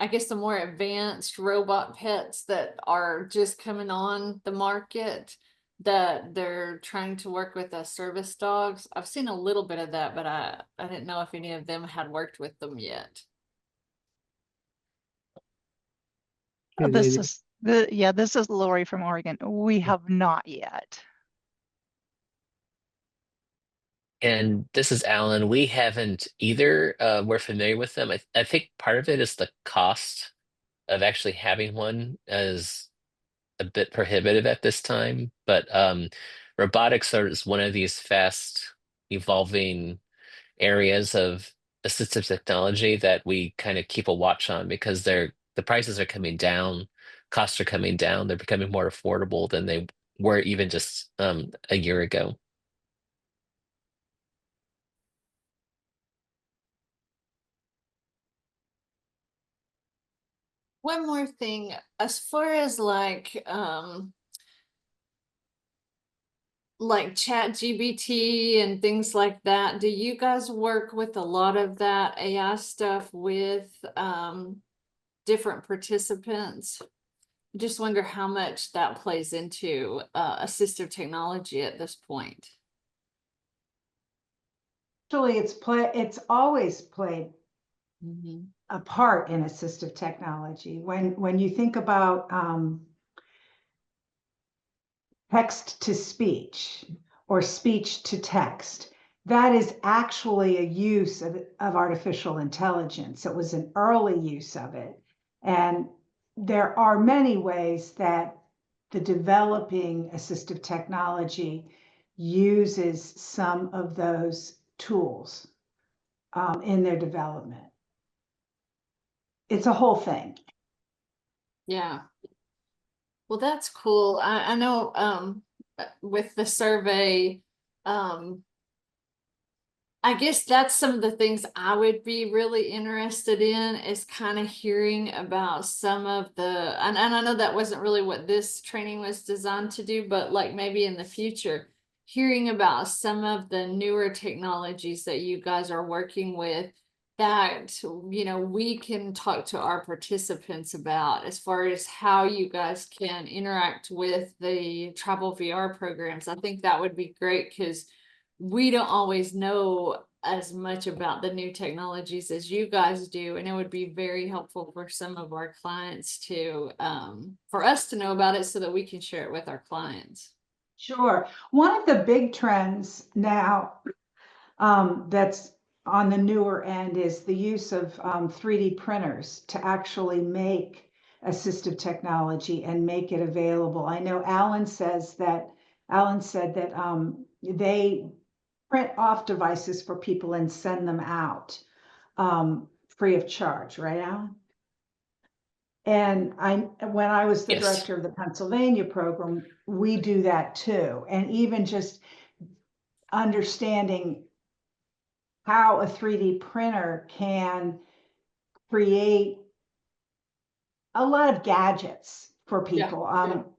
guess the more advanced robot pets that are just coming on the market, that they're trying to work with service dogs? I've seen a little bit of that, but I didn't know if any of them had worked with them yet. This is this is Lori from Oregon. We have not yet. And this is Alan. We haven't either. We're familiar with them. I think part of it is the cost of actually having one is a bit prohibitive at this time. But robotics is one of these fast evolving areas of assistive technology that we kind of keep a watch on because the prices are coming down, costs are coming down, they're becoming more affordable than they were even just a year ago. One more thing, as far as like chat GBT and things like that, do you guys work with a lot of that AI stuff with different participants? Just wonder how much that plays into assistive technology at this point. Actually, it's always played a part in assistive technology. When you think about text to speech or speech to text, that is actually a use of artificial intelligence. It was an early use of it. And there are many ways that the developing assistive technology uses some of those tools in their development. It's a whole thing. Yeah. Well, that's cool. I know with the survey, I guess that's some of the things I would be really interested in is kind of hearing about some of the, and I know that wasn't really what this training was designed to do, but like maybe in the future, hearing about some of the newer technologies that you guys are working with that, you know, we can talk to our participants about as far as how you guys can interact with the travel VR programs. I think that would be great because we don't always know as much about the new technologies as you guys do, and it would be very helpful for some of our clients to for us to know about it so that we can share it with our clients. Sure. One of the big trends now that's on the newer end is the use of 3D printers to actually make assistive technology and make it available. I know Alan said that they print off devices for people and send them out free of charge, right, Alan? And when I was the Yes. director of the Pennsylvania program, we do that too. And even just understanding how a 3D printer can create a lot of gadgets for people.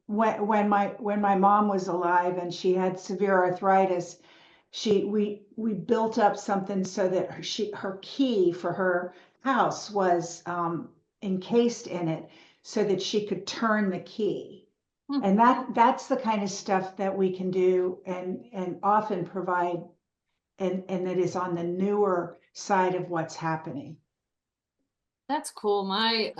When my mom was alive and she had severe arthritis, we built up something so that her key for her house was encased in it so that she could turn the key. And that's the kind of stuff that we can do and often provide and it is on the newer side of what's happening. That's cool. My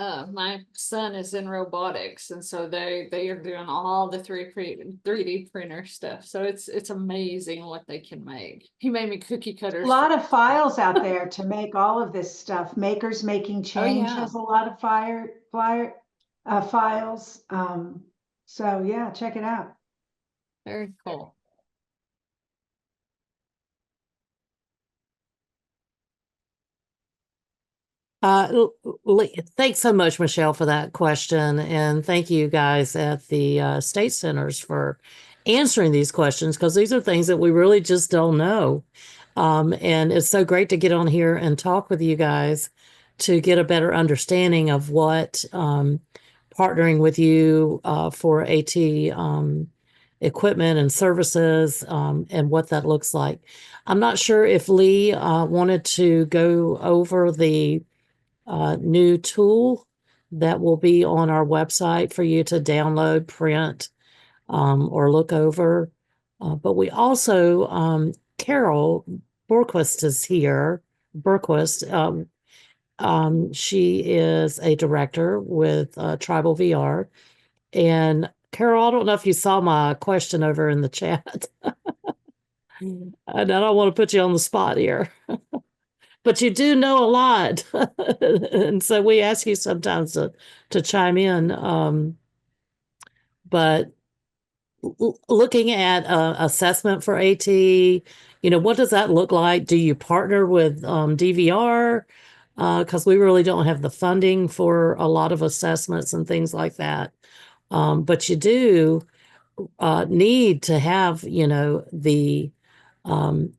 son is in robotics, and so they are doing all the 3D printer stuff. So it's amazing what they can make. He made me cookie cutters. A lot of files out there to make all of this stuff. Makers Making Change yeah. has a lot of files. So yeah, check it out. Very cool. Thanks so much, Michelle, for that question. And thank you guys at the state centers for answering these questions, because these are things that we really just don't know. And it's so great to get on here and talk with you guys to get a better understanding of what partnering with you for AT equipment and services and what that looks like. I'm not sure if Lee wanted to go over the new tool that will be on our website for you to download, print, or look over. But we also, Carol Borquist is here. Borquist, she is a director with Tribal VR. And Carol, I don't know if you saw my question over in the chat. And I don't want to put you on the spot here. But you do know a lot. And so we ask you sometimes to chime in. But looking at assessment for AT, what does that look like? Do you partner with DVR? Because we really don't have the funding for a lot of assessments and things like that. But you do need to have, the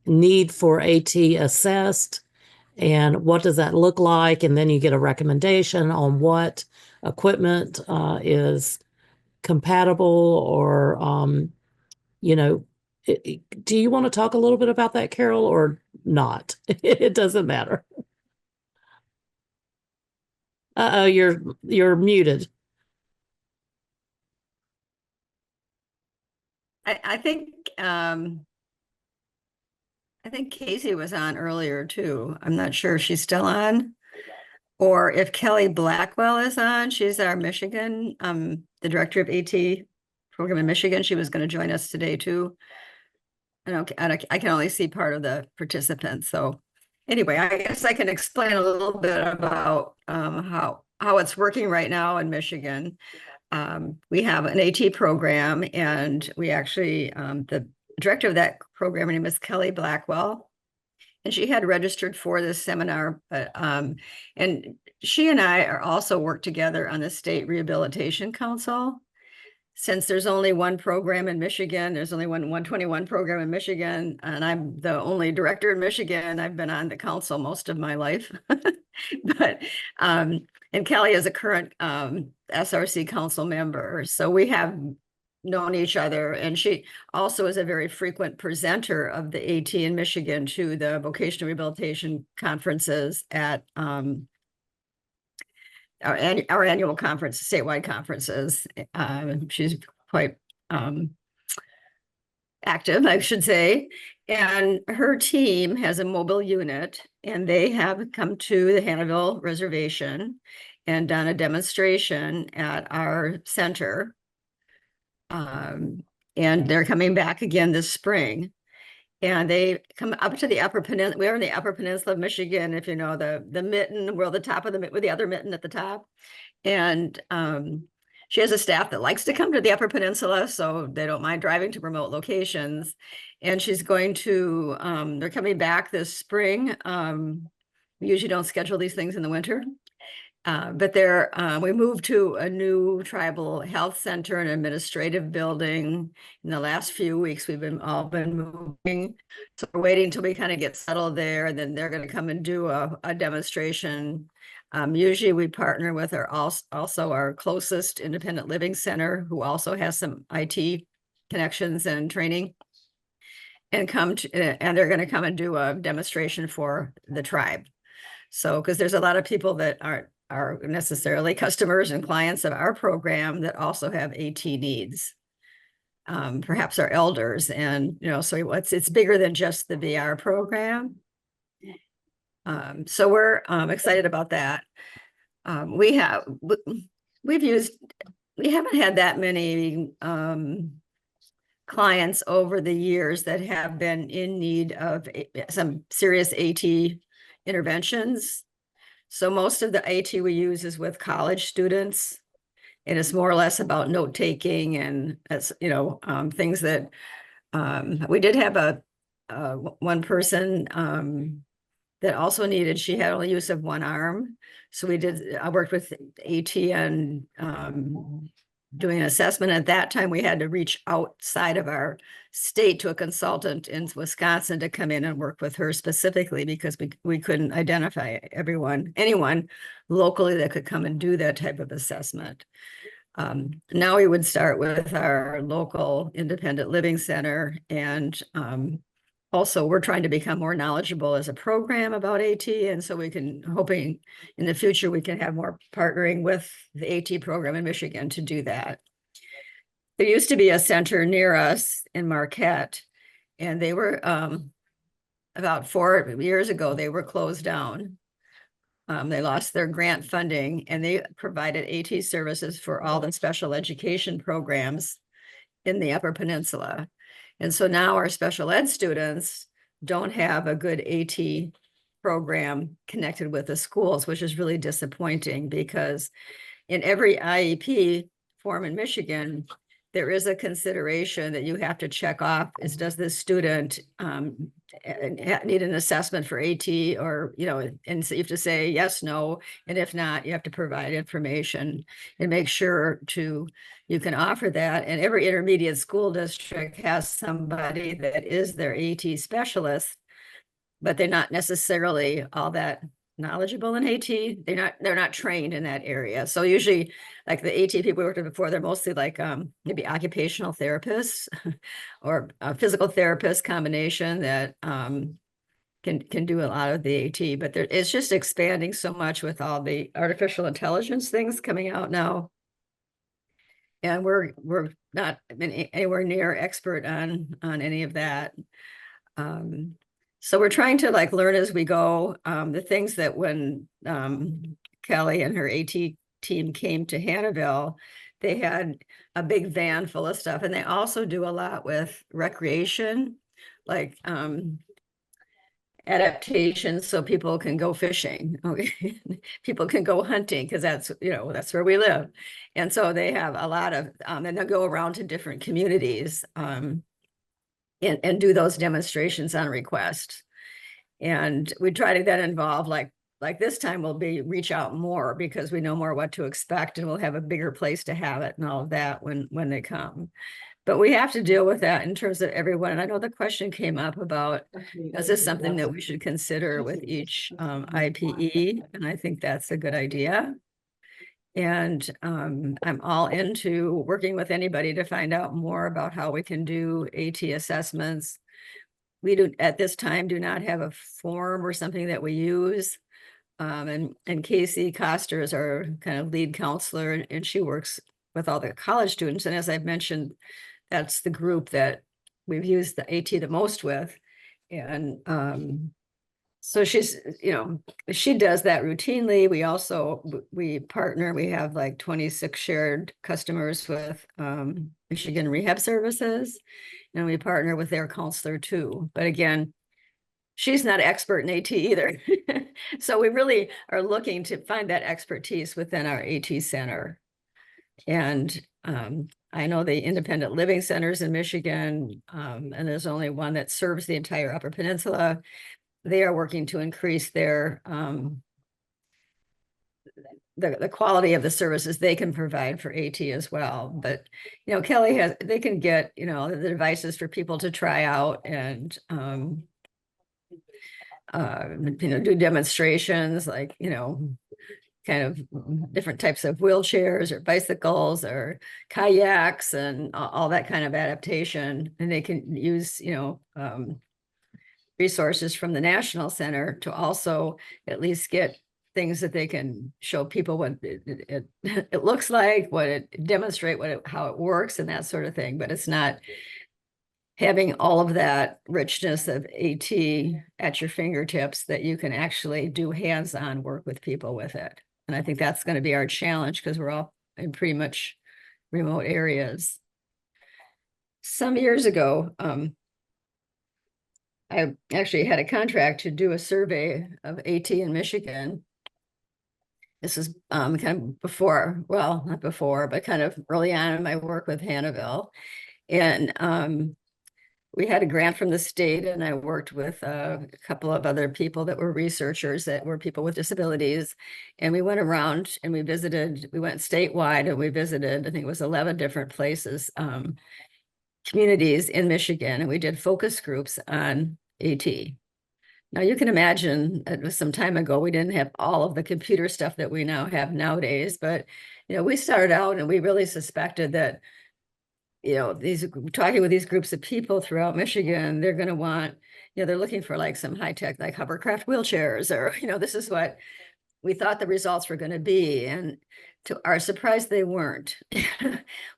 need for AT assessed. And what does that look like? And then you get a recommendation on what equipment is compatible or, do you want to talk a little bit about that, Carol, or not? It doesn't matter. Uh-oh, you're muted. I think Casey was on earlier too. I'm not sure if she's still on, or if Kelly Blackwell is on. She's our Michigan, the director of AT program in Michigan. She was going to join us today too. I can only see part of the participants. So anyway, I guess I can explain a little bit about how it's working right now in Michigan. We have an AT program, and we actually, the director of that program, her name is Kelly Blackwell, and she had registered for this seminar, but and she and I are also work together on the State Rehabilitation Council. Since there's only one program in Michigan, there's only one 121 program in Michigan, and I'm the only director in Michigan. I've been on the council most of my life, but and Kelly is a current SRC council member. So we have known each other, and she also is a very frequent presenter of the AT in Michigan to the vocational rehabilitation conferences at our annual conference, statewide conferences. She's quite active, I should say. And her team has a mobile unit, and they have come to the Hannahville Reservation and done a demonstration at our center. And they're coming back again this spring. And they come up to the Upper Peninsula. We're in the Upper Peninsula of Michigan, if you know the mitten, we're the top of the mitten with the other mitten at the top. And she has a staff that likes to come to the Upper Peninsula, so they don't mind driving to remote locations. And she's going to, they're coming back this spring. We usually don't schedule these things in the winter. But we moved to a new tribal health center and administrative building in the last few weeks. We've all been moving. So we're waiting until we kind of get settled there, and then they're going to come and do a demonstration. Usually we partner with also our closest independent living center, who also has some IT connections and training, and they're going to come and do a demonstration for the tribe. So, because there's a lot of people that aren't necessarily customers and clients of our program that also have AT needs. perhaps our elders. And, so it's bigger than just the VR program. So we're excited about that. We haven't had that many clients over the years that have been in need of some serious AT interventions. So most of the AT we use is with college students, and it's more or less about note taking and things that we did have one person that also needed. She had only use of one arm, so I worked with AT and doing an assessment. At that time, we had to reach outside of our state to a consultant in Wisconsin to come in and work with her specifically, because we couldn't identify anyone locally that could come and do that type of assessment. Now we would start with our local independent living center, and also we're trying to become more knowledgeable as a program about AT, and so hoping in the future we can have more partnering with the AT program in Michigan to do that. There used to be a center near us in Marquette, and they were about 4 years ago, they were closed down. They lost their grant funding, and they provided AT services for all the special education programs in the Upper Peninsula. And so now our special ed students don't have a good AT program connected with the schools, which is really disappointing, because in every IEP form in Michigan, there is a consideration that you have to check off is, does this student need an assessment for AT, or, and so you have to say yes, no, and if not, you have to provide information and make sure you can offer that. And every intermediate school district has somebody that is their AT specialist, but they're not necessarily all that knowledgeable in AT. They're not trained in that area. So usually, like the AT people we worked with before, they're mostly like maybe occupational therapists or a physical therapist combination that can do a lot of the AT. But it's just expanding so much with all the artificial intelligence things coming out now. And we're not anywhere near expert on any of that. So we're trying to learn as we go. The things that when Kelly and her AT team came to Hannahville, they had a big van full of stuff, and they also do a lot with recreation, like adaptation, so people can go fishing. People can go hunting, because that's where we live. And so they have a lot of and they'll go around to different communities and do those demonstrations on request. And we try to then involve, like this time we'll reach out more, because we know more what to expect, and we'll have a bigger place to have it and all of that when they come. But we have to deal with that in terms of everyone. And I know the question came up about, is this something that we should consider with each IPE? And I think that's a good idea. And I'm all into working with anybody to find out more about how we can do AT assessments. We do, at this time, do not have a form or something that we use. And Casey Koster is our kind of lead counselor, and she works with all the college students. And as I've mentioned, that's the group that we've used the AT the most with. And so she's, she does that routinely. We partner, we have like 26 shared customers with Michigan Rehab Services, and we partner with their counselor too. But again, she's not expert in AT either. So we really are looking to find that expertise within our AT center. And I know the independent living centers in Michigan, and there's only one that serves the entire Upper Peninsula. They are working to increase their the quality of the services they can provide for AT as well. But Kelly they can get the devices for people to try out and do demonstrations, like kind of different types of wheelchairs or bicycles or kayaks and all that kind of adaptation. And they can use resources from the National Center to also at least get things that they can show people what it looks like, what it demonstrate, how it works and that sort of thing. But it's not having all of that richness of AT at your fingertips that you can actually do hands-on work with people with it. And I think that's going to be our challenge because we're all in pretty much remote areas. Some years ago, I actually had a contract to do a survey of AT in Michigan. This is kind of before, well, not before, but kind of early on in my work with Hannahville. And we had a grant from the state, and I worked with a couple of other people that were researchers that were people with disabilities. And we went around and we went statewide, and we visited, I think it was 11 different places, communities in Michigan, and we did focus groups on AT. Now you can imagine it was some time ago, we didn't have all of the computer stuff that we now have nowadays, but we started out and we really suspected that talking with these groups of people throughout Michigan, they're going to want, they're looking for like some high tech, like hovercraft wheelchairs, or, this is what we thought the results were going to be. And to our surprise, they weren't.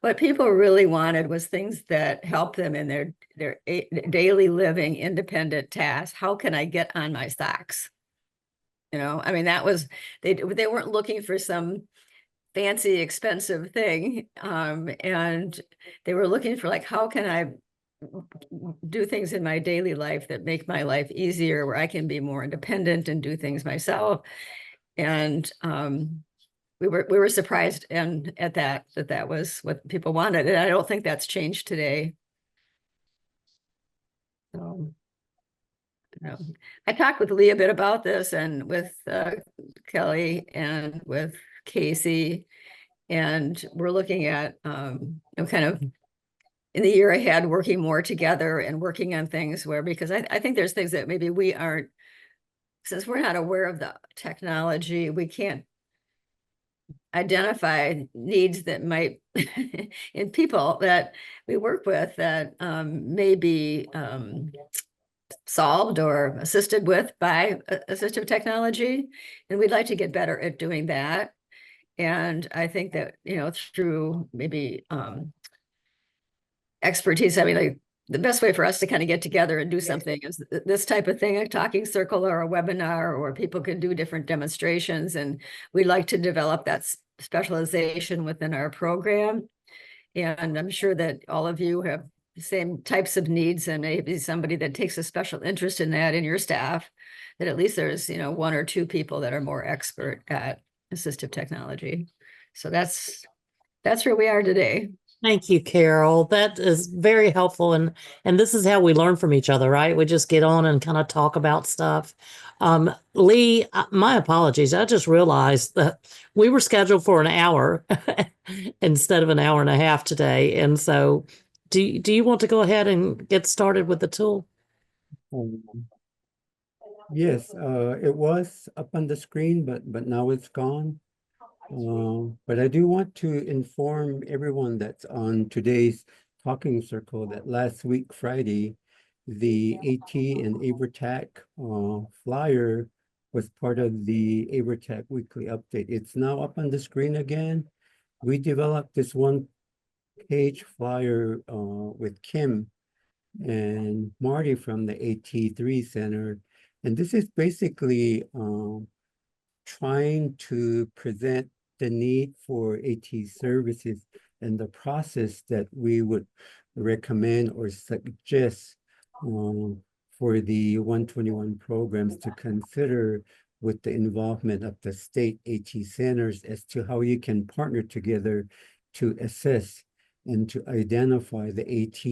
What people really wanted was things that help them in their daily living, independent tasks. How can I get on my socks? I mean, that was, they weren't looking for some fancy, expensive thing. And they were looking for like, how can I do things in my daily life that make my life easier, where I can be more independent and do things myself. And we were surprised at that was what people wanted. And I don't think that's changed today. So, I talked with Lee a bit about this, and with Kelly and with Casey, and we're looking at kind of in the year ahead, working more together and working on things because I think there's things that maybe we aren't, since we're not aware of the technology, we can't identify needs that might in people that we work with that may be solved or assisted with by assistive technology. And we'd like to get better at doing that. And I think that, through maybe expertise, I mean, like the best way for us to kind of get together and do something is this type of thing, a talking circle or a webinar, or people can do different demonstrations. And we'd like to develop that specialization within our program. And I'm sure that all of you have the same types of needs, and maybe somebody that takes a special interest in that in your staff, that at least there's, one or two people that are more expert at assistive technology. So that's where we are today. Thank you, Carol. That is very helpful. And this is how we learn from each other, right? We just get on and kind of talk about stuff. Lee, my apologies. I just realized that we were scheduled for an hour instead of an hour and a half today. And so do you want to go ahead and get started with the tool? Yes, it was up on the screen, but now it's gone. But I do want to inform everyone that's on today's talking circle that last week, Friday, the AT and AIVRTech flyer was part of the AIVRTech weekly update. It's now up on the screen again. We developed this one-page flyer with Kim and Marty from the AT3 Center. And this is basically trying to present the need for AT services and the process that we would recommend or suggest for the 121 programs to consider with the involvement of the state AT centers as to how you can partner together to assess and to identify the AT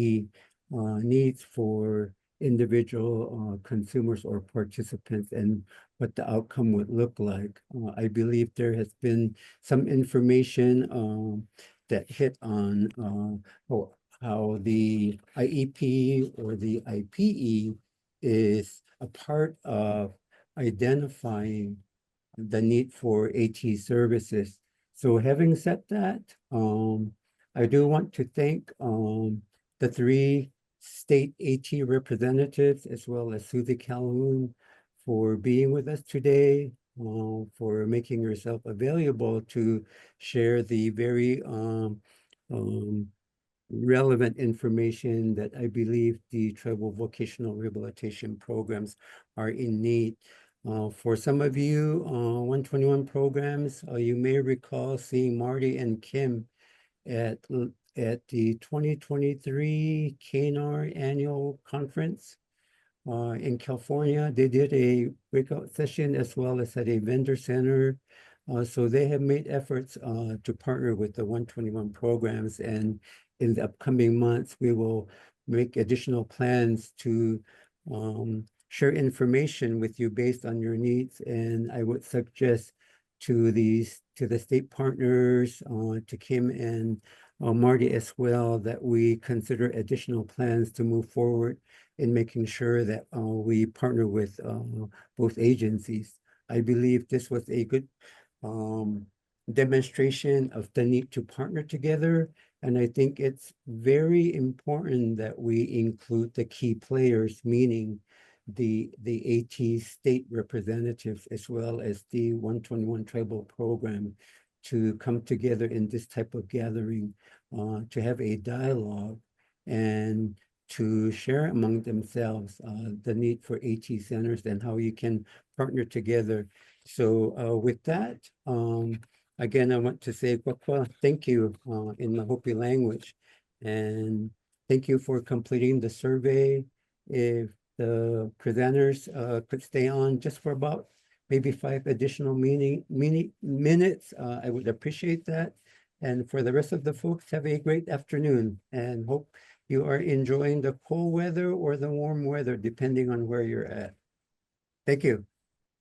needs for individual consumers or participants and what the outcome would look like. I believe there has been some information that hit on how the IEP or the IPE is a part of identifying the need for AT services. So having said that, I do want to thank the 3 state AT representatives, as well as Susie Calhoun, for being with us today. for making yourself available to share the very relevant information that I believe the tribal vocational rehabilitation programs are in need. For some of you, 121 programs, you may recall seeing Marty and Kim at the 2023 KNAR annual conference in California. They did a breakout session as well as at a vendor center. So they have made efforts to partner with the 121 programs, and in the upcoming months, we will make additional plans to share information with you based on your needs. And I would suggest to the state partners, to Kim and Marty as well, that we consider additional plans to move forward in making sure that we partner with both agencies. I believe this was a good demonstration of the need to partner together. And I think it's very important that we include the key players, meaning the AT state representatives, as well as the 121 tribal program, to come together in this type of gathering, to have a dialogue and to share among themselves the need for AT centers and how you can partner together. So with that, again, I want to say thank you in the Hopi language, and thank you for completing the survey. If the presenters could stay on just for about maybe 5 additional minutes, I would appreciate that. And for the rest of the folks, have a great afternoon, and hope you are enjoying the cool weather or the warm weather, depending on where you're at. Thank you.